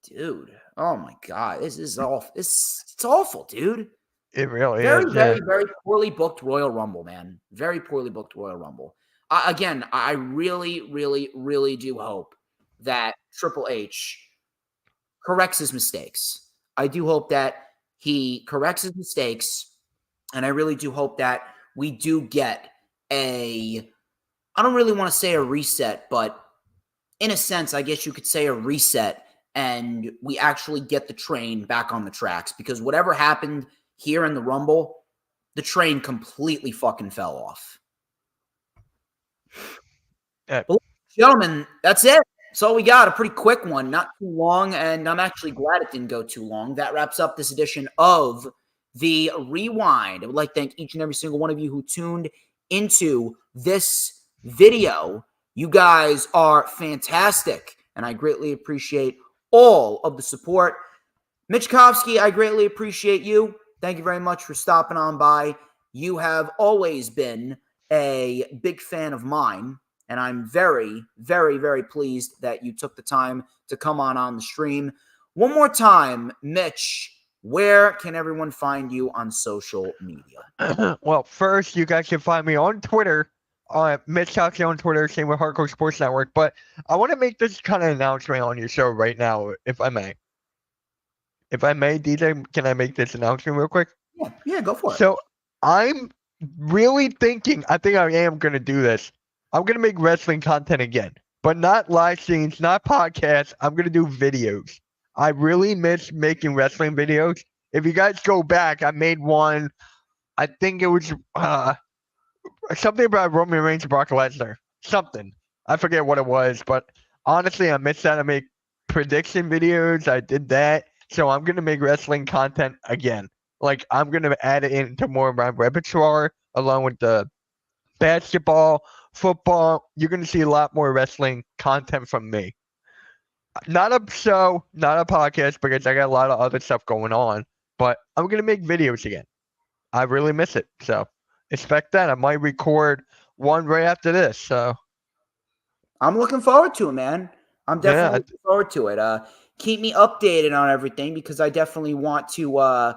Dude, oh my God. This is awful. It's awful, dude. It really Very, is. very, Yeah. very poorly booked Royal Rumble, man. Very poorly booked Royal Rumble. Again, I really, really, really do hope that Triple H corrects his mistakes. I do hope that he corrects his mistakes, and I really do hope that we do get I don't really want to say a reset, but in a sense, I guess you could say a reset, and we actually get the train back on the tracks, because whatever happened here in the Rumble, the train completely fucking fell off. Well, gentlemen, that's it. That's all we got. A pretty quick one, not too long, and I'm actually glad it didn't go too long. That wraps up this edition of The Rewind. I would like to thank each and every single one of you who tuned into this video. You guys are fantastic, and I greatly appreciate all of the support. Mitch Kofsky, I greatly appreciate you. Thank you very much for stopping on by. You have always been a big fan of mine, and I'm very, very, very pleased that you took the time to come on the stream. One more time, Mitch, where can everyone find you on social media? Well, first, you guys can find me on Twitter. Mitch Kofsky on Twitter, same with Hardcore Sports Network. But I want to make this kind of announcement on your show right now, if I may. If I may, DJ, can I make this announcement real quick? Yeah, go for it. So I'm really thinking, I think I am going to do this. I'm going to make wrestling content again, but not live streams, not podcasts. I'm going to do videos. I really miss making wrestling videos. If you guys go back, I made one. I think it was something about Roman Reigns and Brock Lesnar. Something. I forget what it was, but honestly, I miss that. I make prediction videos. I did that. So I'm going to make wrestling content again. Like, I'm going to add it into more of my repertoire along with the basketball, football. You're going to see a lot more wrestling content from me. Not a show, not a podcast, because I got a lot of other stuff going on. But I'm going to make videos again. I really miss it. So expect that. I might record one right after this. So I'm looking forward to it, man. I'm definitely looking forward to it. Keep me updated on everything, because I definitely want to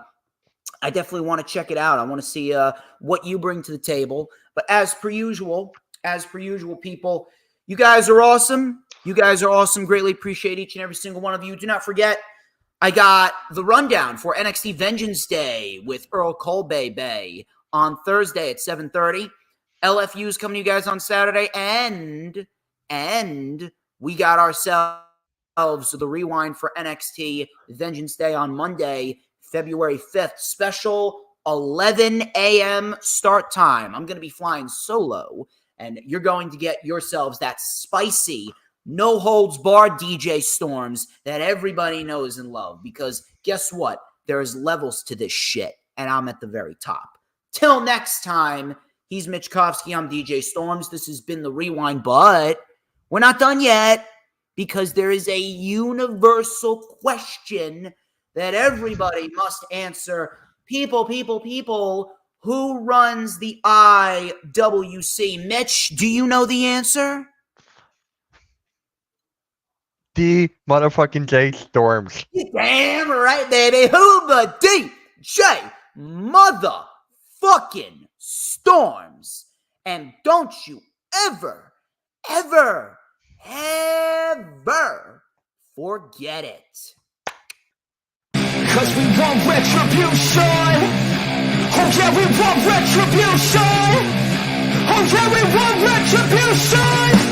check it out. I want to see what you bring to the table. But as per usual, people, you guys are awesome. You guys are awesome. Greatly appreciate each and every single one of you. Do not forget, I got the rundown for NXT Vengeance Day with Earl Colby Bay on Thursday at 7:30. LFU is coming to you guys on Saturday, and we got ourselves the rewind for NXT Vengeance Day on Monday, February 5th. Special 11 a.m. start time. I'm going to be flying solo, and you're going to get yourselves that spicy, no-holds-barred DJ Storms that everybody knows and love, because guess what? There's levels to this shit, and I'm at the very top. Till next time, he's Mitch Kofsky. I'm DJ Storms. This has been The Rewind, but we're not done yet, because there is a universal question that everybody must answer. People, who runs the IWC? Mitch, do you know the answer? the motherfucking J Storms. Damn right, baby. Who but DJ motherfucking Storms? And don't you ever forget it. 'Cause we want retribution. Oh yeah, we want retribution. Oh yeah, we want retribution.